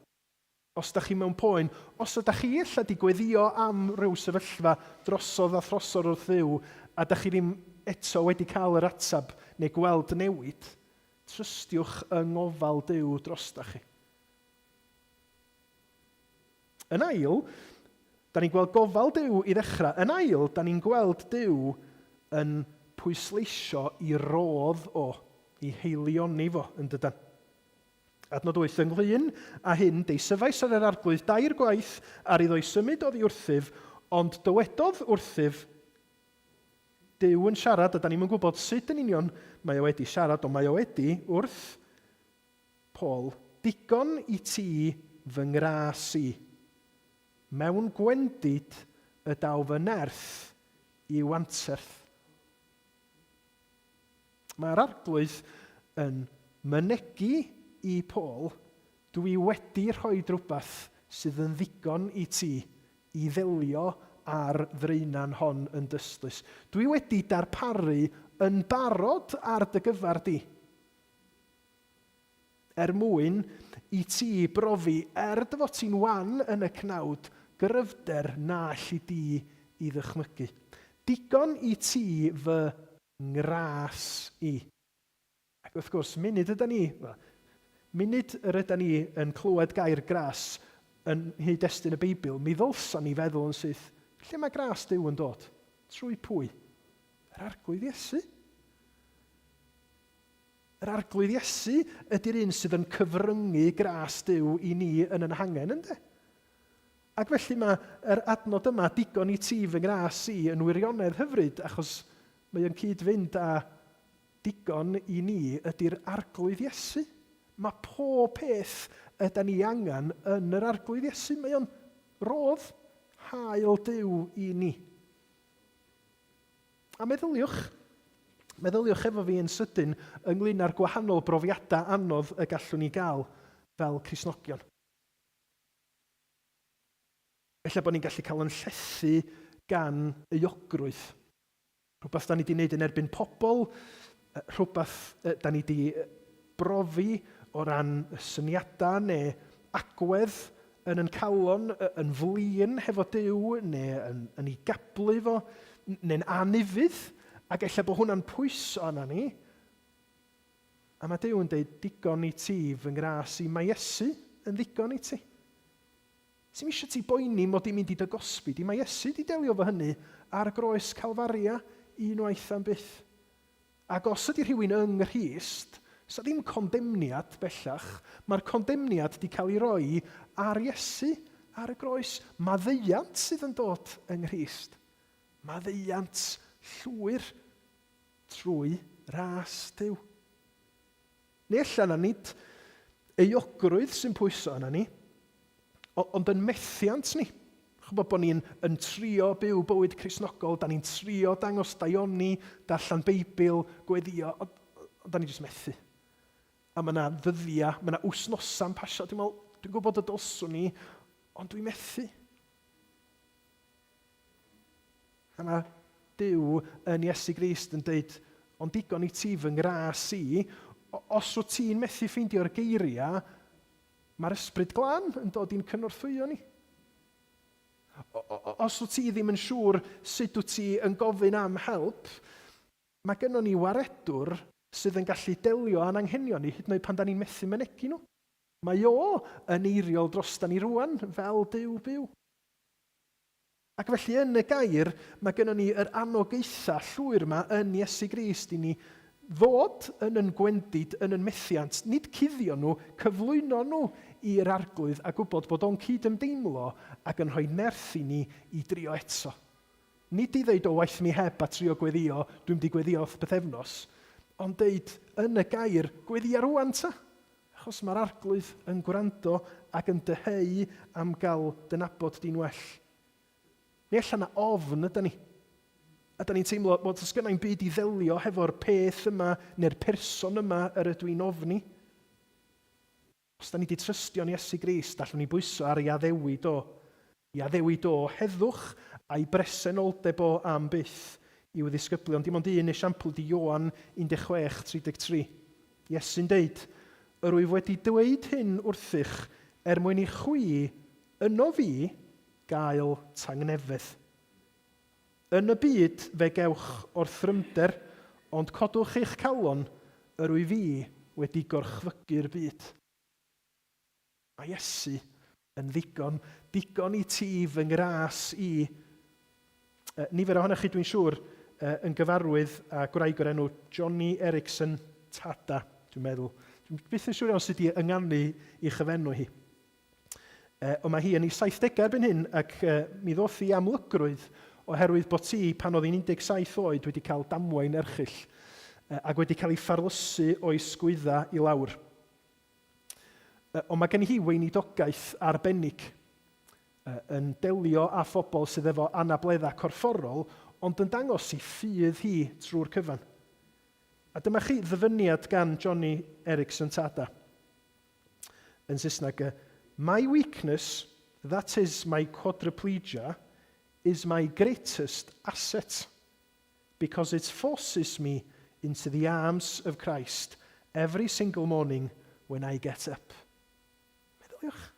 [SPEAKER 1] Os da chi mewn poen, os ydych chi illa di gweddio am ryw sefyllfa drosodd a throsod wrth Dduw a da chi ddim eto wedi cael yr atab neu gweld newid, trystiwch yng ngofal Duw drosta chi. Yn ail, da ni'n gweld gofal Duw i ddechrau. Yn ail, da ni'n gweld Duw yn pwysleisio i rodd o, i heilioni fo yn dydan. Adnod 8 ynglyn a hyn, deisyfais ar yr arglwydd 2 gwaith ar iddo i symud oddi wrthyf, ond dywedodd wrthyf Duw yn siarad, a da ni'n gwybod sut yn union mae o wedi siarad, ond mae o wedi wrth Paul, digon i ti fy ngras i. Mewn gwendid y daw fy nerth i wanterth. Mae'r arglwydd yn mynegu i Paul, dwi wedi rhoi rhywbeth sydd yn ddigon i ti i ddelio ar ddreinan hon yn dystlys. Dwi wedi darparu yn barod ar dy gyfar di. Mwyn i ti brofi dy fod ti'n wan yn y cnawd gryfder na allu di i ddychmygu. Digon i ti fy ngras i. Ac wrth gwrs, munud ydyn ni yn clywed gair gras yn hyd-destun y Beibl, mi ddylsan ni feddwl yn syth, lle mae gras Duw yn dod? Trwy pwy? Yr arglwydd Iesu. Yr arglwydd Iesu ydy'r un sydd yn cyfryngu gras Duw i ni yn yn hangen, ynddo? Ac felly mae'r adnod yma, digon i ti fy ngras i, yn wirionedd hyfryd, achos mae o'n cyd-fynd â digon i ni ydy'r arglwydd Iesu. Mae pob peth yda ni angen yn yr arglwydd Iesu. Mae o'n rodd hael Duw i ni. A meddyliwch efo fi yn sydyn ynglyn â'r gwahanol brofiadau anodd y gallwn ni gael fel Cristnogion. Felly bod ni'n gallu cael yn llethu gan euogrwydd. Rhywbeth da ni wedi gwneud yn erbyn pobl, rhywbeth da ni wedi brofi o ran syniadau neu agwedd yn calon, yn flin hefo Duw, neu yn ei gablu fo, neu'n anifydd, ac ella bod hwnna'n pwyso arna ni. A mae Duw yn dweud, digon i ti fy ngras i, mae Iesu yn ddigon i ti. Sy'n eisiau ti boeni mod i'n mynd i dy gosbi, mae Iesu di delio fo hynny ar y groes Calfaria unwaith am byth. Ac os ydy rhywun yng Nghrist, sa ddim condemniad bellach, mae'r condemniad di cael ei roi ar Iesu ar y groes. Maddeuant sydd yn dod yng Nghrist. Maddeuant llwyr trwy ras Duw. Neu allan na nid euogrwydd sy'n pwyso yna ni, ond yn methiant ni. Chybod bod ni'n trio byw bywyd Cristnogol, da ni'n trio dangos daioni, darllen Beibl, gweddio, ond da ni jyst methu. A mae yna ddyddiau, mae yna wsnosa'n pasio, dwi'n gwybod y dylswn ni, ond dwi'n methu. A mae Duw yn Iesu Grist yn dweud, ond digon i ti fy ngras i, os wyt ti'n methu ffeindio'r geiriau, mae'r ysbryd glân yn dod i'n cynorthwyo ni. Os wyt ti ddim yn siŵr sut wyt ti yn gofyn am help, mae gennym ni waredwr sydd yn gallu delio â'n anghenion ni, hyd yn oed pan da ni'n methu mynegu nhw. Mae o yn eiriol drostan ni rwan fel Duw byw. Ac felly yn y gair, mae gennym ni yr anogaethau llwyr yma yn Iesu Grist i ni ddod yn yn gwendid, yn yn methiant, nid cuddio nhw, cyflwyno nhw i'r arglwydd a gwybod bod o'n cydymdeimlo ac yn rhoi nerth i ni i drio eto. Nid i ddeud o waith mi heb a trio gweddio, dwi'n di gweddio wrth bythefnos, ond deud yn y gair, gweddia rwan ta, achos mae'r arglwydd yn gwrando ac yn dyheu am gael dynabod di'n well. Neu allan na ofn yda ni. A da ni'n teimlo bod os gynnau'n byd i ddelio hefo'r peth yma neu'r person yma yr ydw i'n ofni. Os da ni wedi trystio yn Iesu Grist, allwn ni bwyso ar ei addewid o. I addewid o heddwch a'i bresenoldeb o am byth i'w ddisgyblion. Dim ond un esiampl di Ioan 16:33. Iesu'n deud, rwyf wedi dweud hyn wrthych mwyn i chwi yno fi gael tangnefedd. Yn y byd fe gewch wrth rymder, ond codwch eich calon rwyf fi wedi gorchfygu'r byd. Mae Iesu yn digon i ti fy ngras i. Nifer ohonych chi dwi'n siŵr yn gyfarwydd â gwraig o'r enw Johnny Erickson Tada, dwi'n meddwl. Dwi'n byth yn siŵr iawn sydd wedi ynganu i chyfenw hi. Ond mae hi yn ei 70au erbyn hyn ac mi ddoth hi amlygrwydd oherwydd bod ti pan oedd hi'n 17 oed wedi cael damwain erchyll ac wedi cael ei pharlysu o'i sgwydda i lawr. Ond mae gen hi weinidogaeth arbennig yn delio â phobl sydd efo anableddau corfforol, ond yn dangos i ffydd hi trwy'r cyfan. A dyma chi ddyfyniad gan Johnny Erickson Tada. Yn Saesneg, my weakness, that is my quadriplegia, is my greatest asset because it forces me into the arms of Christ every single morning when I get up. Meddyliwch.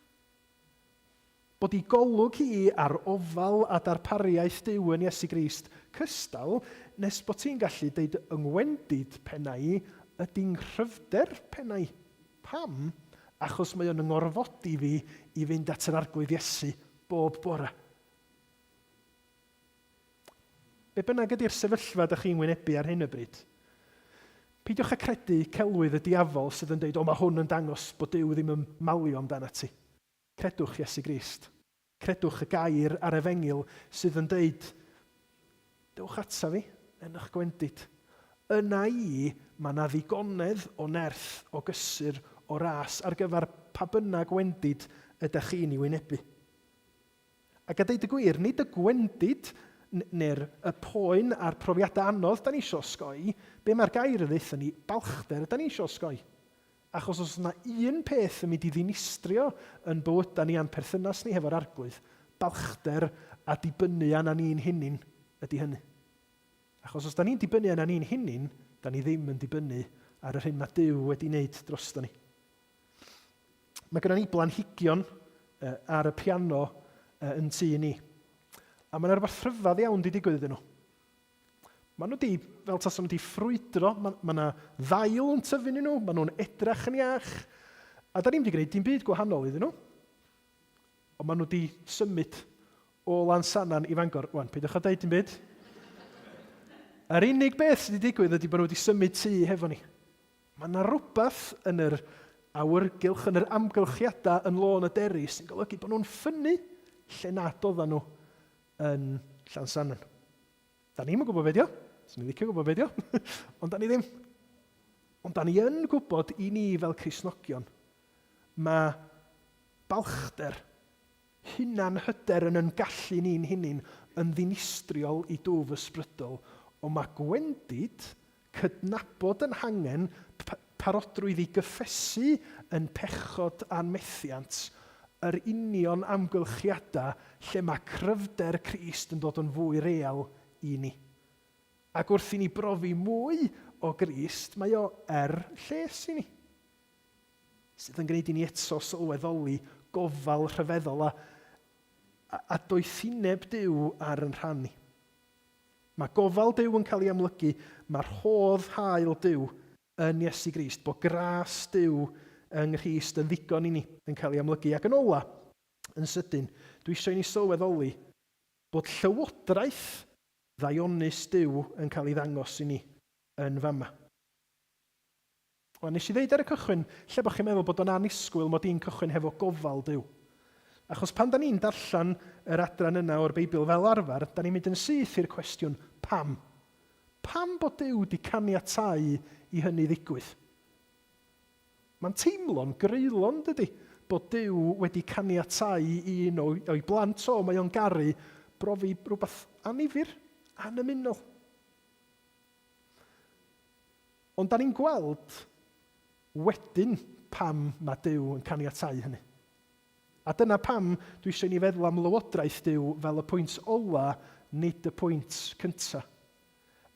[SPEAKER 1] Bod ei golwg hi ar ofal a darpariaeth Duw yn Iesu Grist cystal, nes bod ti'n gallu deud yngwendid pennau ydy'n nghyfder pennau. Pam? Achos mae o'n ngorfodi fi i fynd at yr arglwydd Iesu bob bore. Be bynnag ydy'r sefyllfa ydych chi'n wynebu ar hyn o bryd? Peidiwch â credu celwydd y diafol sydd yn dweud, mae hwn yn dangos bod Duw ddim yn malio amdana ti. Credwch Iesu Grist. Credwch y gair ar efengil sydd yn dweud, dewch ata fi yn eich gwendid, Yna mae yna ddigonedd o nerth, o gysur, o ras ar gyfer pa bynnag wendid ydych chi'n ei wynebu. Ac a deud y gwir, nid y gwendid neu'r poen a'r profiadau anodd da ni isio osgoi, be mae'r gair yn ddeitha ni, balchder da ni isio osgoi. Achos os yna un peth yn mynd i ddinistrio yn bywyda ni a'n perthynas ni hefo'r arglwydd, balchder a dibynnu arna ni'n hunin ydy hynny. Achos os da ni'n dibynnu arna ni'n hunin, da ni ddim yn dibynnu ar yr hyn mae Duw wedi wneud drosto ni. Mae gennym ni blanhigion ar y piano yn tŷ ni. A mae'n rhywbeth rhyfedd iawn di digwydd iddyn nhw. Maen nhw fel tas nhw wedi ffrwydro, mae yna ddail yn tyfu nhw, maen nhw'n edrych yn iach, a da ni'n wedi gwneud dim byd gwahanol iddyn nhw. Ond maen nhw wedi symud o Lansanan i Fangor. Wan, peidiwch a deud dim byd. Yr unig beth sydd wedi digwydd ydy bod nhw wedi symud tŷ hefo ni. Mae yna rhywbeth yn yr awyrgylch, yn yr amgylchiadau yn Lôn y Derry sy'n golygu bod nhw'n ffynnu lle nad oedden nhw yn Llansannan. Da ni'n gwybod beth dio, sy'n ni'n licio gwybod beth dio, ond da ni ddim. Ond da ni yn gwybod i ni fel Cristnogion, mae balchder, hunan hyder yn gallu ni'n hunin yn ddinistriol i dwf ysbrydol, ond mae gwendid cydnabod yn hangen parodrwydd i gyffesu yn pechod a'n methiant yr union amgylchiadau lle mae cryfder Crist yn dod yn fwy real i ni. Ac wrth i ni brofi mwy o Grist, mae o lles i ni. Sydd yn gwneud i ni eto sylweddoli gofal rhyfeddol a doethineb Duw ar yn rhan ni. Mae gofal Duw yn cael ei amlygu, mae'r hodd hael Duw yn Iesu Grist, bod gras Duw yng Nghrist yn ddigon i ni yn cael ei amlygu. Ac yn ola, yn sydyn, dwi eisiau i ni sylweddoli bod llywodraeth ddaionnus Duw yn cael ei ddangos i ni yn fama. Nes i ddeud ar y cychwyn, lle bod chi'n meddwl bod o'n anisgwyl mod i'n cychwyn hefo gofal Duw. Achos pan da ni'n darllen yr adran yna o'r Beibl fel arfer, da ni'n mynd yn syth i'r cwestiwn pam. Pam bod Duw wedi caniatáu i hynny ddigwydd? Mae'n teimlo'n greulon, dydy, bod Duw wedi caniatáu i un o'i blant o, mae o'n garu brofi rhywbeth anifyr, anymunol. Ond da ni'n gweld wedyn pam mae Duw yn caniatáu hynny. A dyna pam dwi eisiau ni feddwl am lywodraeth Duw fel y pwynt ola, nid y pwynt cynta.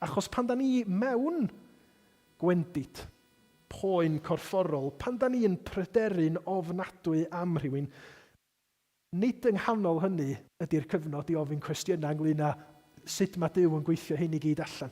[SPEAKER 1] Achos pan da ni mewn gwendid, poen corfforol, pan da ni'n pryderu'n ofnadwy am rhywun, nid yng nghanol hynny ydy'r cyfnod i ofyn cwestiynau ynglyn â sut mae Duw yn gweithio hyn i gyd allan.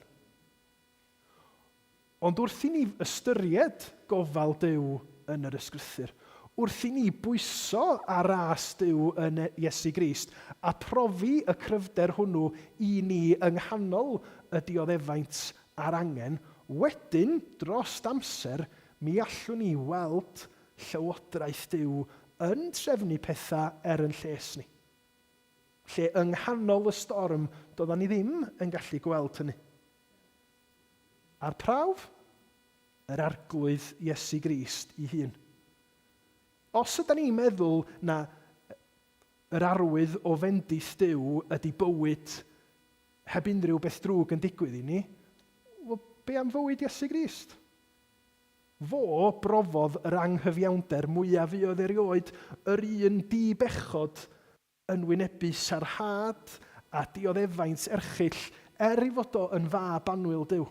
[SPEAKER 1] Ond wrth i ni ystyried gofal Duw yn yr ysgrythyr, wrth i ni bwyso ar ras Duw yn Iesu Grist a profi y cryfder hwnnw i ni yng nghanol y dioddefaint a'r angen, wedyn, dros amser, mi allwn ni weld llywodraeth Duw yn trefnu pethau yn lles ni. Lle yng nghanol y storm, doeddan ni ddim yn gallu gweld hynny. A'r prawf, yr arglwydd Iesu Grist ei hun. Os ydyn ni'n meddwl na yr arwydd o fendith Duw ydy bywyd heb unrhyw beth drwg yn digwydd i ni, be am fywyd Iesu Grist? Fo brofodd yr anghyfiawnder mwyaf fuodd erioed, yr un di-bechod yn wynebu sarhad a dioddefaint erchyll i fod o yn fab annwyl Duw.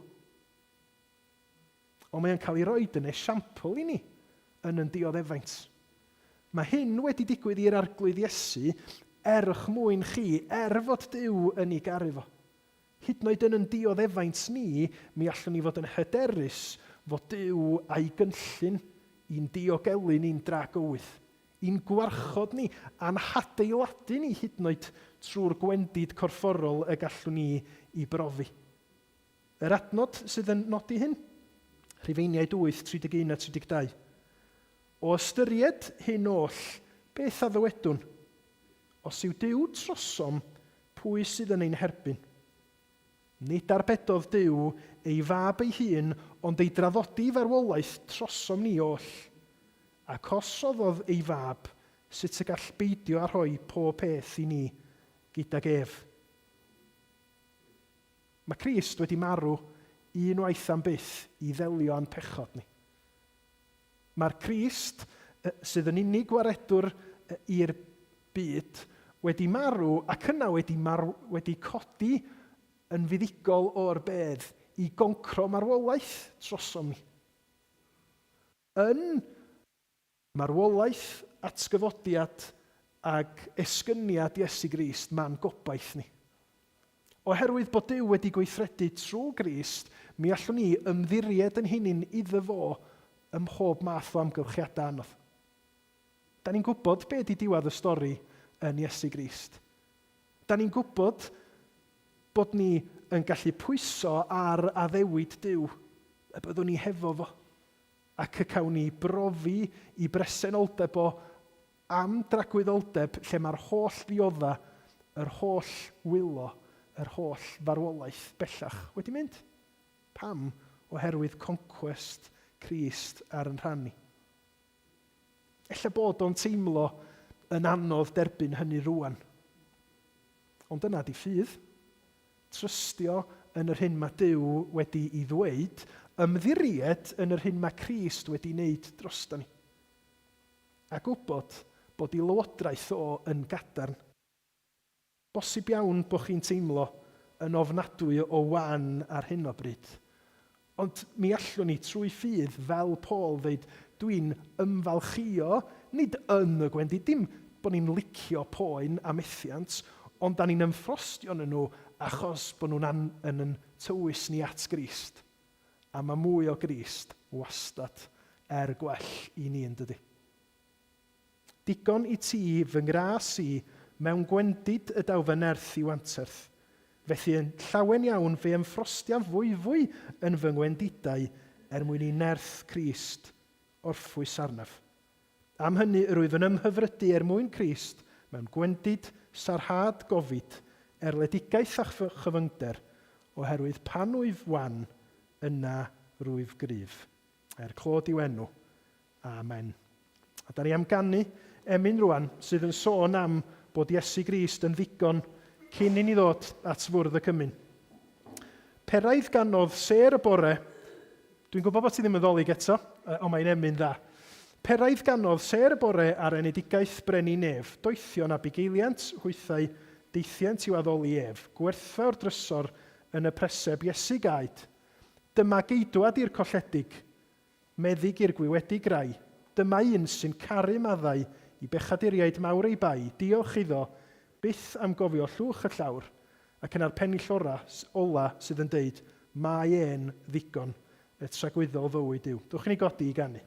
[SPEAKER 1] Ond mae'n cael ei roed yn esiampl i ni yn dioddefaint. Mae hyn wedi digwydd i'r arglwydd Iesu mwyn chi, fod Duw yn ei garu fo. Hyd yn oed yn dioddefaint ni, mi allwn ni fod yn hyderus fod Duw a'i gynllun i'n diogelu ni'n dragywydd, i'n gwarchod ni, a'n hadeiladu ni hyd yn oed trwy'r gwendid corfforol y gallwn ni i brofi. Yr adnod sydd yn nodi hyn, Rhufeiniaid 8, 31 a 32. O ystyried hyn oll, beth a ddywedwn? Os yw Duw trosom, pwy sydd yn ein herbyn? Nid arbedodd Duw ei fab ei hun, ond ei draddodi farwolaeth trosom ni oll. Ac os oddodd ei fab, sut y gall beidio a rhoi pob peth i ni gydag ef. Mae Crist wedi marw unwaith am byth i ddelio â'n pechod ni. Mae'r Crist, sydd yn unig waredwr i'r byd, wedi marw ac yna wedi codi yn fuddigol o'r bedd i goncro marwolaeth trosom ni. Yn marwolaeth, atgyfodiad ag esgyniad Iesu Grist, mae'n gobaith ni. Oherwydd bod Duw wedi gweithredu trwy Grist, mi allwn ni ymddiried yn hunin iddo fo ym mhob math o amgylchiadau anodd. Da ni'n gwybod be ydy diwedd y stori yn Iesu Grist. Da ni'n gwybod bod ni yn gallu pwyso ar addewid Duw, y byddwn ni hefo fo, ac y cawn ni brofi i bresenoldeb o am dragwyddoldeb lle mae'r holl ddiodda, yr holl wylo, yr holl farwolaeth bellach wedi mynd. Pam? Oherwydd conquest Crist ar yn rhannu. Ella bod o'n teimlo yn anodd derbyn hynny rwan. Ond yna di ffydd. Trystio yn yr hyn mae Duw wedi ei ddweud, ymddiried yn yr hyn mae Crist wedi wneud drosto ni. A gwybod bod ei lywodraeth o yn gadarn. Bosib iawn bod chi'n teimlo yn ofnadwy o wan ar hyn o bryd. Ond mi allwn ni trwy ffydd fel Paul ddeud, dwi'n ymfalchio, nid yn y gwendid, dim bod ni'n licio poen a methiant, ond da ni'n ymffrostio yn nhw achos bod nhw'n yn tywys ni at Grist. A mae mwy o Grist wastad gwell i ni yn dydy. Digon i ti fy ngras i mewn gwendid y daw fy nerth i wanterth. Felly yn llawen iawn fe ymffrostia fwy yn fy ngwendidau mwyn i nerth Crist orffwys arnaf. Am hynny rwyf yn ymhyfrydu mwyn Crist mewn gwendid sarhad gofid, ledigaeth a chyfyngder, oherwydd pan wyf wan yna rwyf gryf. Clod i'w enw. Amen. A da ni am ganu emyn rwan sydd yn sôn am bod Iesu Grist yn ddigon cyn i ni ddod at fwrdd y cymyn. Peraidd ganodd ser y bore, dwi'n gwybod bod ti ddim yn ddolig eto, ond mae'n emyn dda. Peraidd ganodd ser y bore ar enedigaeth brenu nef, doethion abigeiliant, hwythau deithiant i'w addoli ef, gwerthfawr drysor yn y preseb Iesu gaed. Dyma geidwad i'r colledig, meddyg i'r gwiwedig rai. Dyma un sy'n caru maddau i bechaduriaid mawr ei bai, diolch iddo, byth am gofio llwch y llawr, ac yna'r pennill ola sydd yn deud, mae e'n ddigon, y tragwyddol fywyd yw. Dwch ni godi i ganu.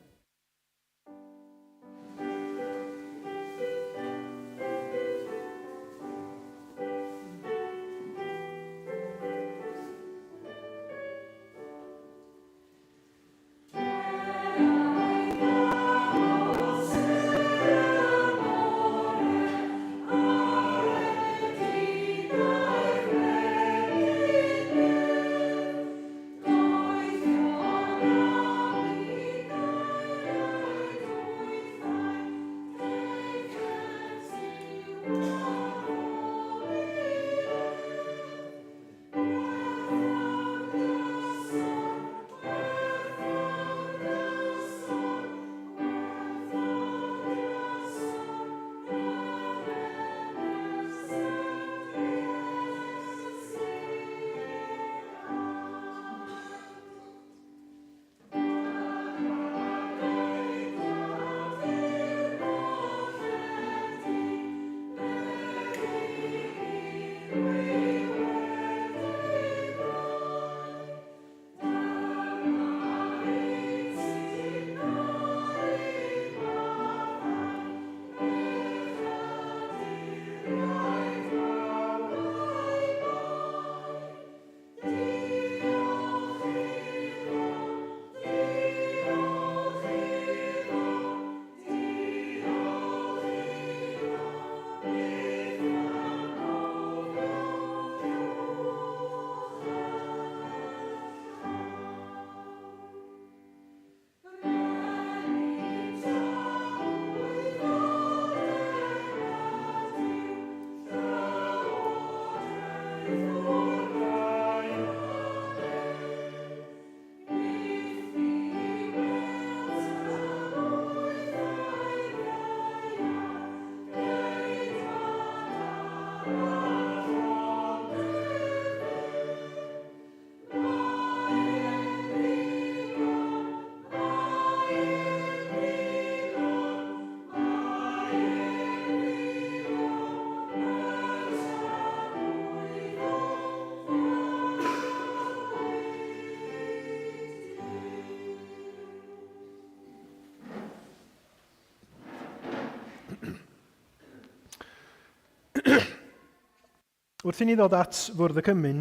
[SPEAKER 1] Wrth i ni ddod at Fwrdd y Cymyn,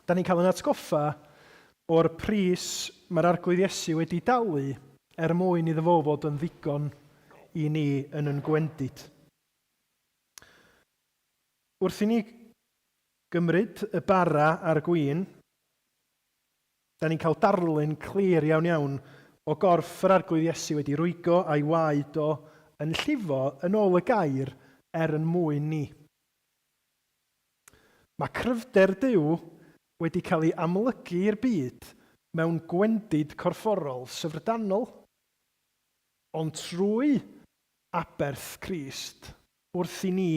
[SPEAKER 1] da ni'n cael yn atgoffa o'r pris mae'r arglwydd Iesu wedi dalu mwyn iddo fo fod yn ddigon i ni yn gwendid. Wrth i ni gymryd y bara a'r gwin, da ni'n cael darlun clir iawn o gorff yr arglwydd Iesu wedi rwygo a'i waed o yn llifo yn ôl y gair mwyn ni. Mae cryfder Duw wedi cael ei amlygu i'r byd mewn gwendid corfforol syfrdanol, ond trwy aberth Crist, wrth i ni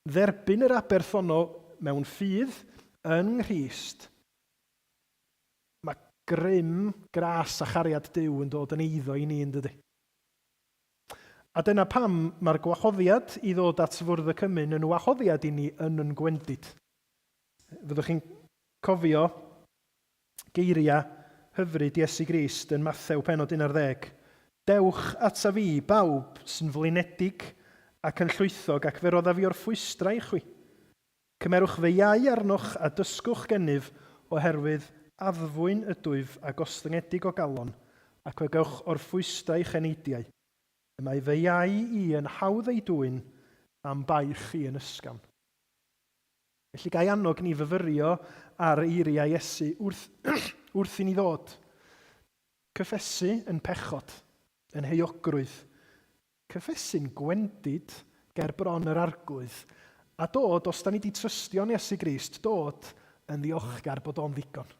[SPEAKER 1] dderbyn yr aberth honno mewn ffydd yn Nghrist, mae grym, gras a chariad Duw yn dod yn eiddo i ni, yn dydy. A dyna pam mae'r gwahoddiad i ddod at Fwrdd y Cymyn yn wahoddiad i ni yn gwendid. Fyddwch chi'n cofio geiriau hyfryd Iesu Grist yn Mathew pennod 11. Dewch ata fi, bawb sy'n flinedig ac yn llwythog ac fe rodda fi o'r ffwystra i chwi. Cymerwch fy iau arnoch a dysgwch gennyf oherwydd addfwyn ydwyf a gostyngedig o galon ac fe gewch o'r ffwystra i cheneidiau. Y mae fy iau i yn hawdd ei dwyn am baich i yn ysgafn. Felly gai annog ni fyfyrio ar eiriau Iesu wrth i ni ddod. Cyffesu yn pechod, yn heuogrwydd. Cyffesu'n gwendid ger bron yr arglwydd. A dod, os da ni wedi trystio'n Iesu Grist, dod yn ddiolchgar bod o'n ddigon.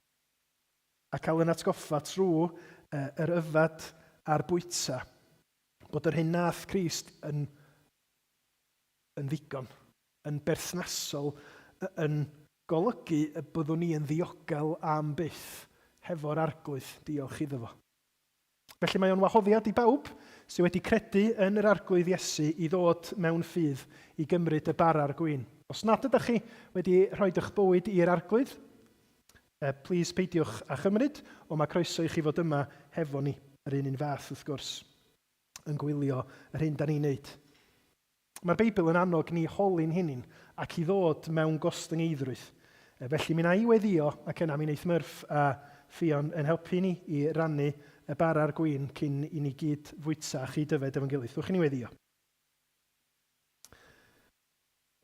[SPEAKER 1] A cael yn atgoffa trwy yr yfad a'r bwyta, bod yr hyn nath Crist yn ddigon, yn berthnasol, yn golygu y byddwn ni yn ddiogel am byth hefo'r arglwydd, diolch iddo fo. Felly mae o'n wahoddiad i bawb sydd wedi credu yn yr arglwydd Iesu i ddod mewn ffydd i gymryd y bara'r gwyn. Os nad ydych chi wedi rhoi eich bywyd i'r arglwydd, plis peidiwch â chymryd, ond mae croeso i chi fod yma hefo ni, yr un fath wrth gwrs, yn gwylio yr hyn da ni'n neud. Mae'r Beibl yn annog ni holi'n hynny ac i ddod mewn gostyngeidrwydd. Felly mi na i weddio ac yna mi wneith Myrff a Ffion yn helpu ni i rannu y bara'r gwyn cyn i ni gyd fwyta a chyd-yfed efo'n gilydd. Ddwch i ni weddio.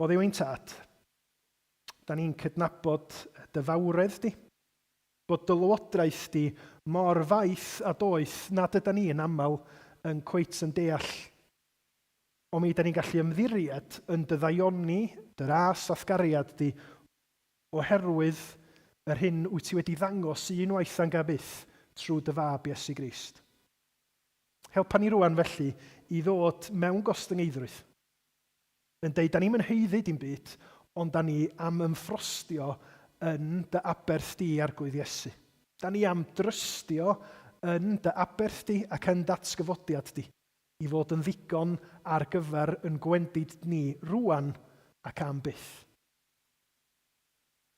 [SPEAKER 1] O Dduw ein Tad, da ni'n cydnabod dy fawredd di, bod dy lywodraeth di mor faith a doeth nad ydyn ni yn aml yn cweit yn deall. O mi, da ni'n gallu ymddiried yn dy ddaioni, dy ras a thgariad di, oherwydd yr hyn wyt ti wedi ddangos unwaith a'n gabyth trwy dy fab Iesu Grist. Helpa ni rwan felly i ddod mewn gostyngeidrwydd. Yn deud, da ni'n heiddi dim byd, ond da ni am ymffrostio yn dy aberth di arglwydd Iesu. Da ni am drystio yn dy aberth di ac yn datgyfodiad di, i fod yn ddigon ar gyfer yn gwendid ni rwan ac am byth.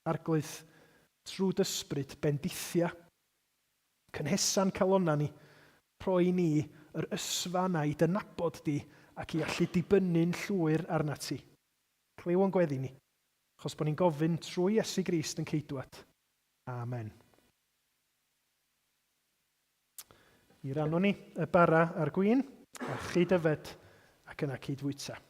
[SPEAKER 1] Arglwydd trwy dysbryd bendithia, cynhesan calonna ni, rhoi ni yr ysfa na i dynabod di ac i allu dibynnu'n llwyr arna ti. Clyw o'n gweddi ni, achos bod ni'n gofyn trwy Iesu Grist yn ceidwad. Amen. I rannu ni y bara a'r gwyn, a chyd-yfed ac yna cydfwyta.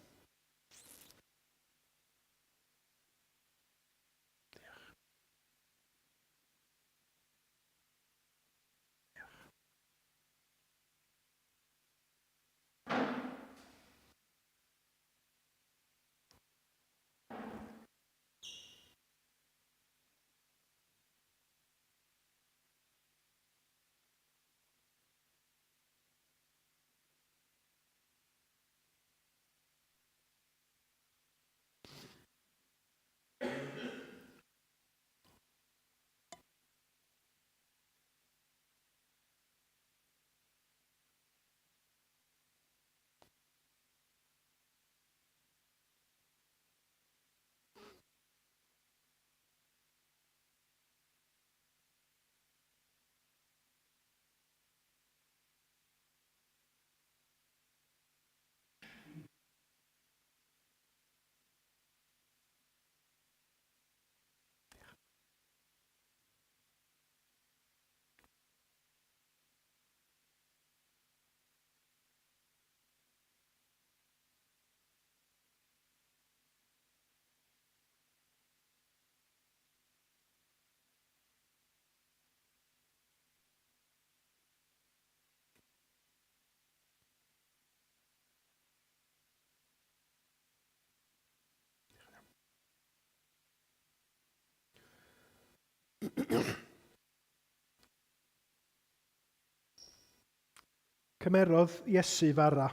[SPEAKER 1] Cymerodd Iesu fara,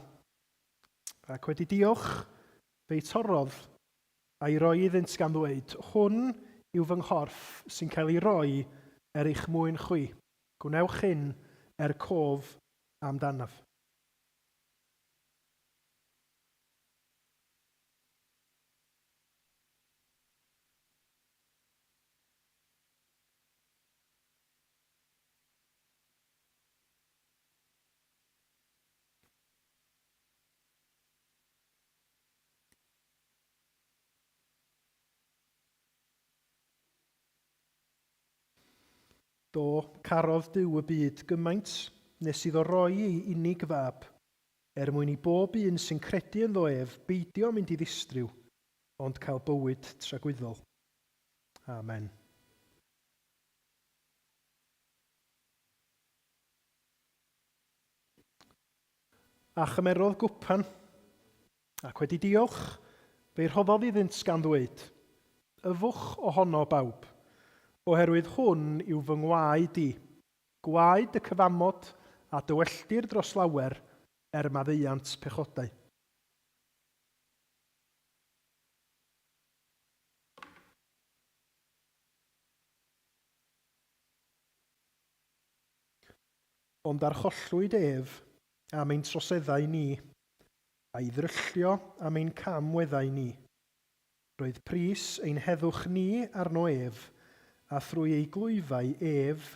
[SPEAKER 1] ac wedi diolch, fe'i torodd a'i roi iddynt gan ddweud, hwn yw fy nghorff sy'n cael ei roi eich mwyn chwi. Gwnewch hyn cof amdanaf. Do carodd Duw y byd gymaint nes iddo roi ei unig fab, mwyn i bob un sy'n credu ynddo ef beidio mynd i ddistriw, ond cael bywyd tragwyddol. Amen. A chymerodd gwpan, ac wedi diolch, fe'i rhoddodd iddynt gan ddweud, yfwch ohono bawb, oherwydd hwn yw fy ngwaed i, gwaed y cyfamod a dywelldir dros lawer maddeuant pechodau. Ond archollwyd ef am ein troseddau ni, a'i ddryllio am ein camweddau ni. Roedd pris ein heddwch ni arno ef, a thrwy ei glwyfau ef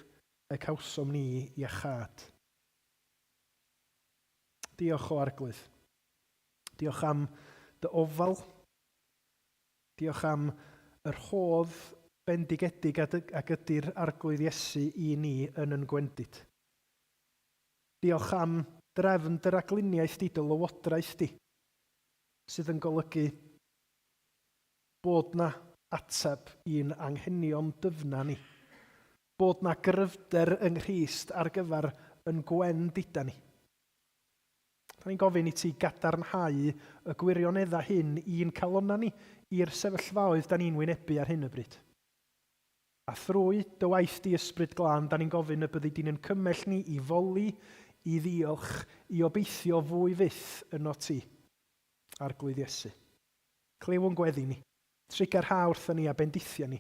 [SPEAKER 1] y cawsom ni iachad. Diolch o arglwydd. Diolch am dy ofal. Diolch am yr hodd bendigedig ag ydy'r arglwydd Iesu i ni yn gwendid. Diolch am drefn dy ragluniaeth di, dy lywodraeth di, sydd yn golygu bod na ateb i'n anghenion dyfna ni. Bod na gryfder yng Nghrist ar gyfer yn gwendida ni. Da ni'n gofyn i ti gadarnhau y gwirioneddau hyn i'n calonna ni, i'r sefyllfaoedd da ni'n wynebu ar hyn y bryd. A thrwy dy waith di ysbryd glân, da ni'n gofyn y byddi di'n cymell ni i foli, i ddiolch, i obeithio fwy fyth yno ti, arglwydd Iesu. Cliw yn gweddi ni, trigar ha wrthyn ni a bendithia ni,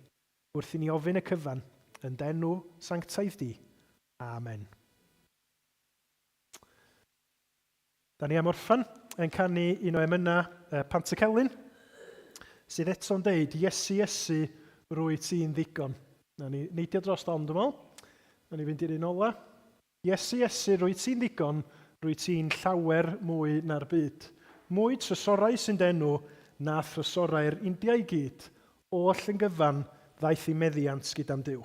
[SPEAKER 1] wrth i ni ofyn y cyfan, yn denw sanctaidd di. Amen. Da ni am orffan yn canu un o emynau Pantycelyn, sydd eto'n deud, Iesu, Iesu, rwy ti'n ddigon. Na ni neidio dros don, dwi'n meddwl. Na ni fynd i'r un ola. Iesu, Iesu, rwy ti'n ddigon, rwy ti'n llawer mwy na'r byd. Mwy trysorau sy'n denw na thrysorau'r Indiau gyd, oll yn gyfan ddaeth i meddiant gyda'n Duw.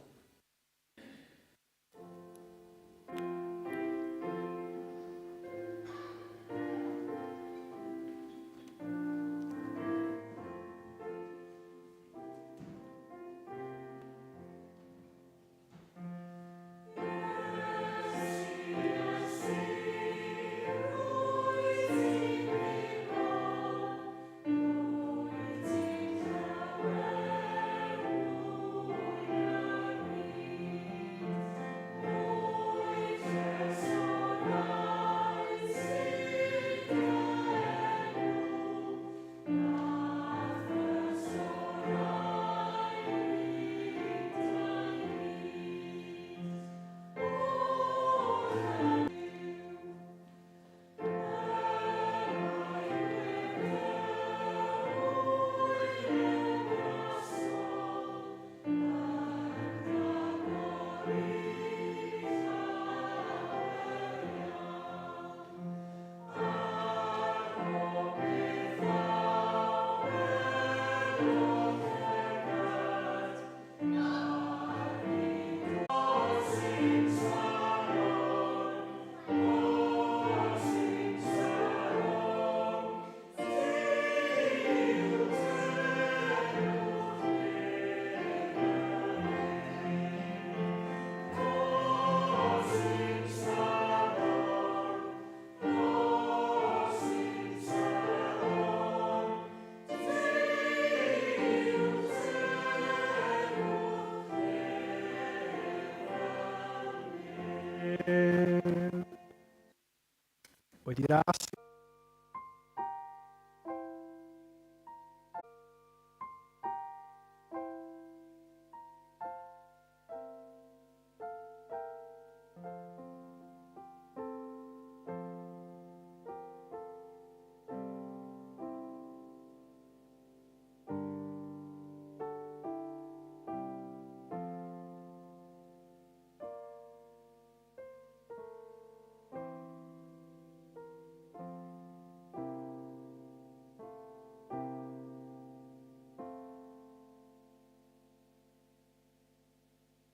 [SPEAKER 1] wedi ras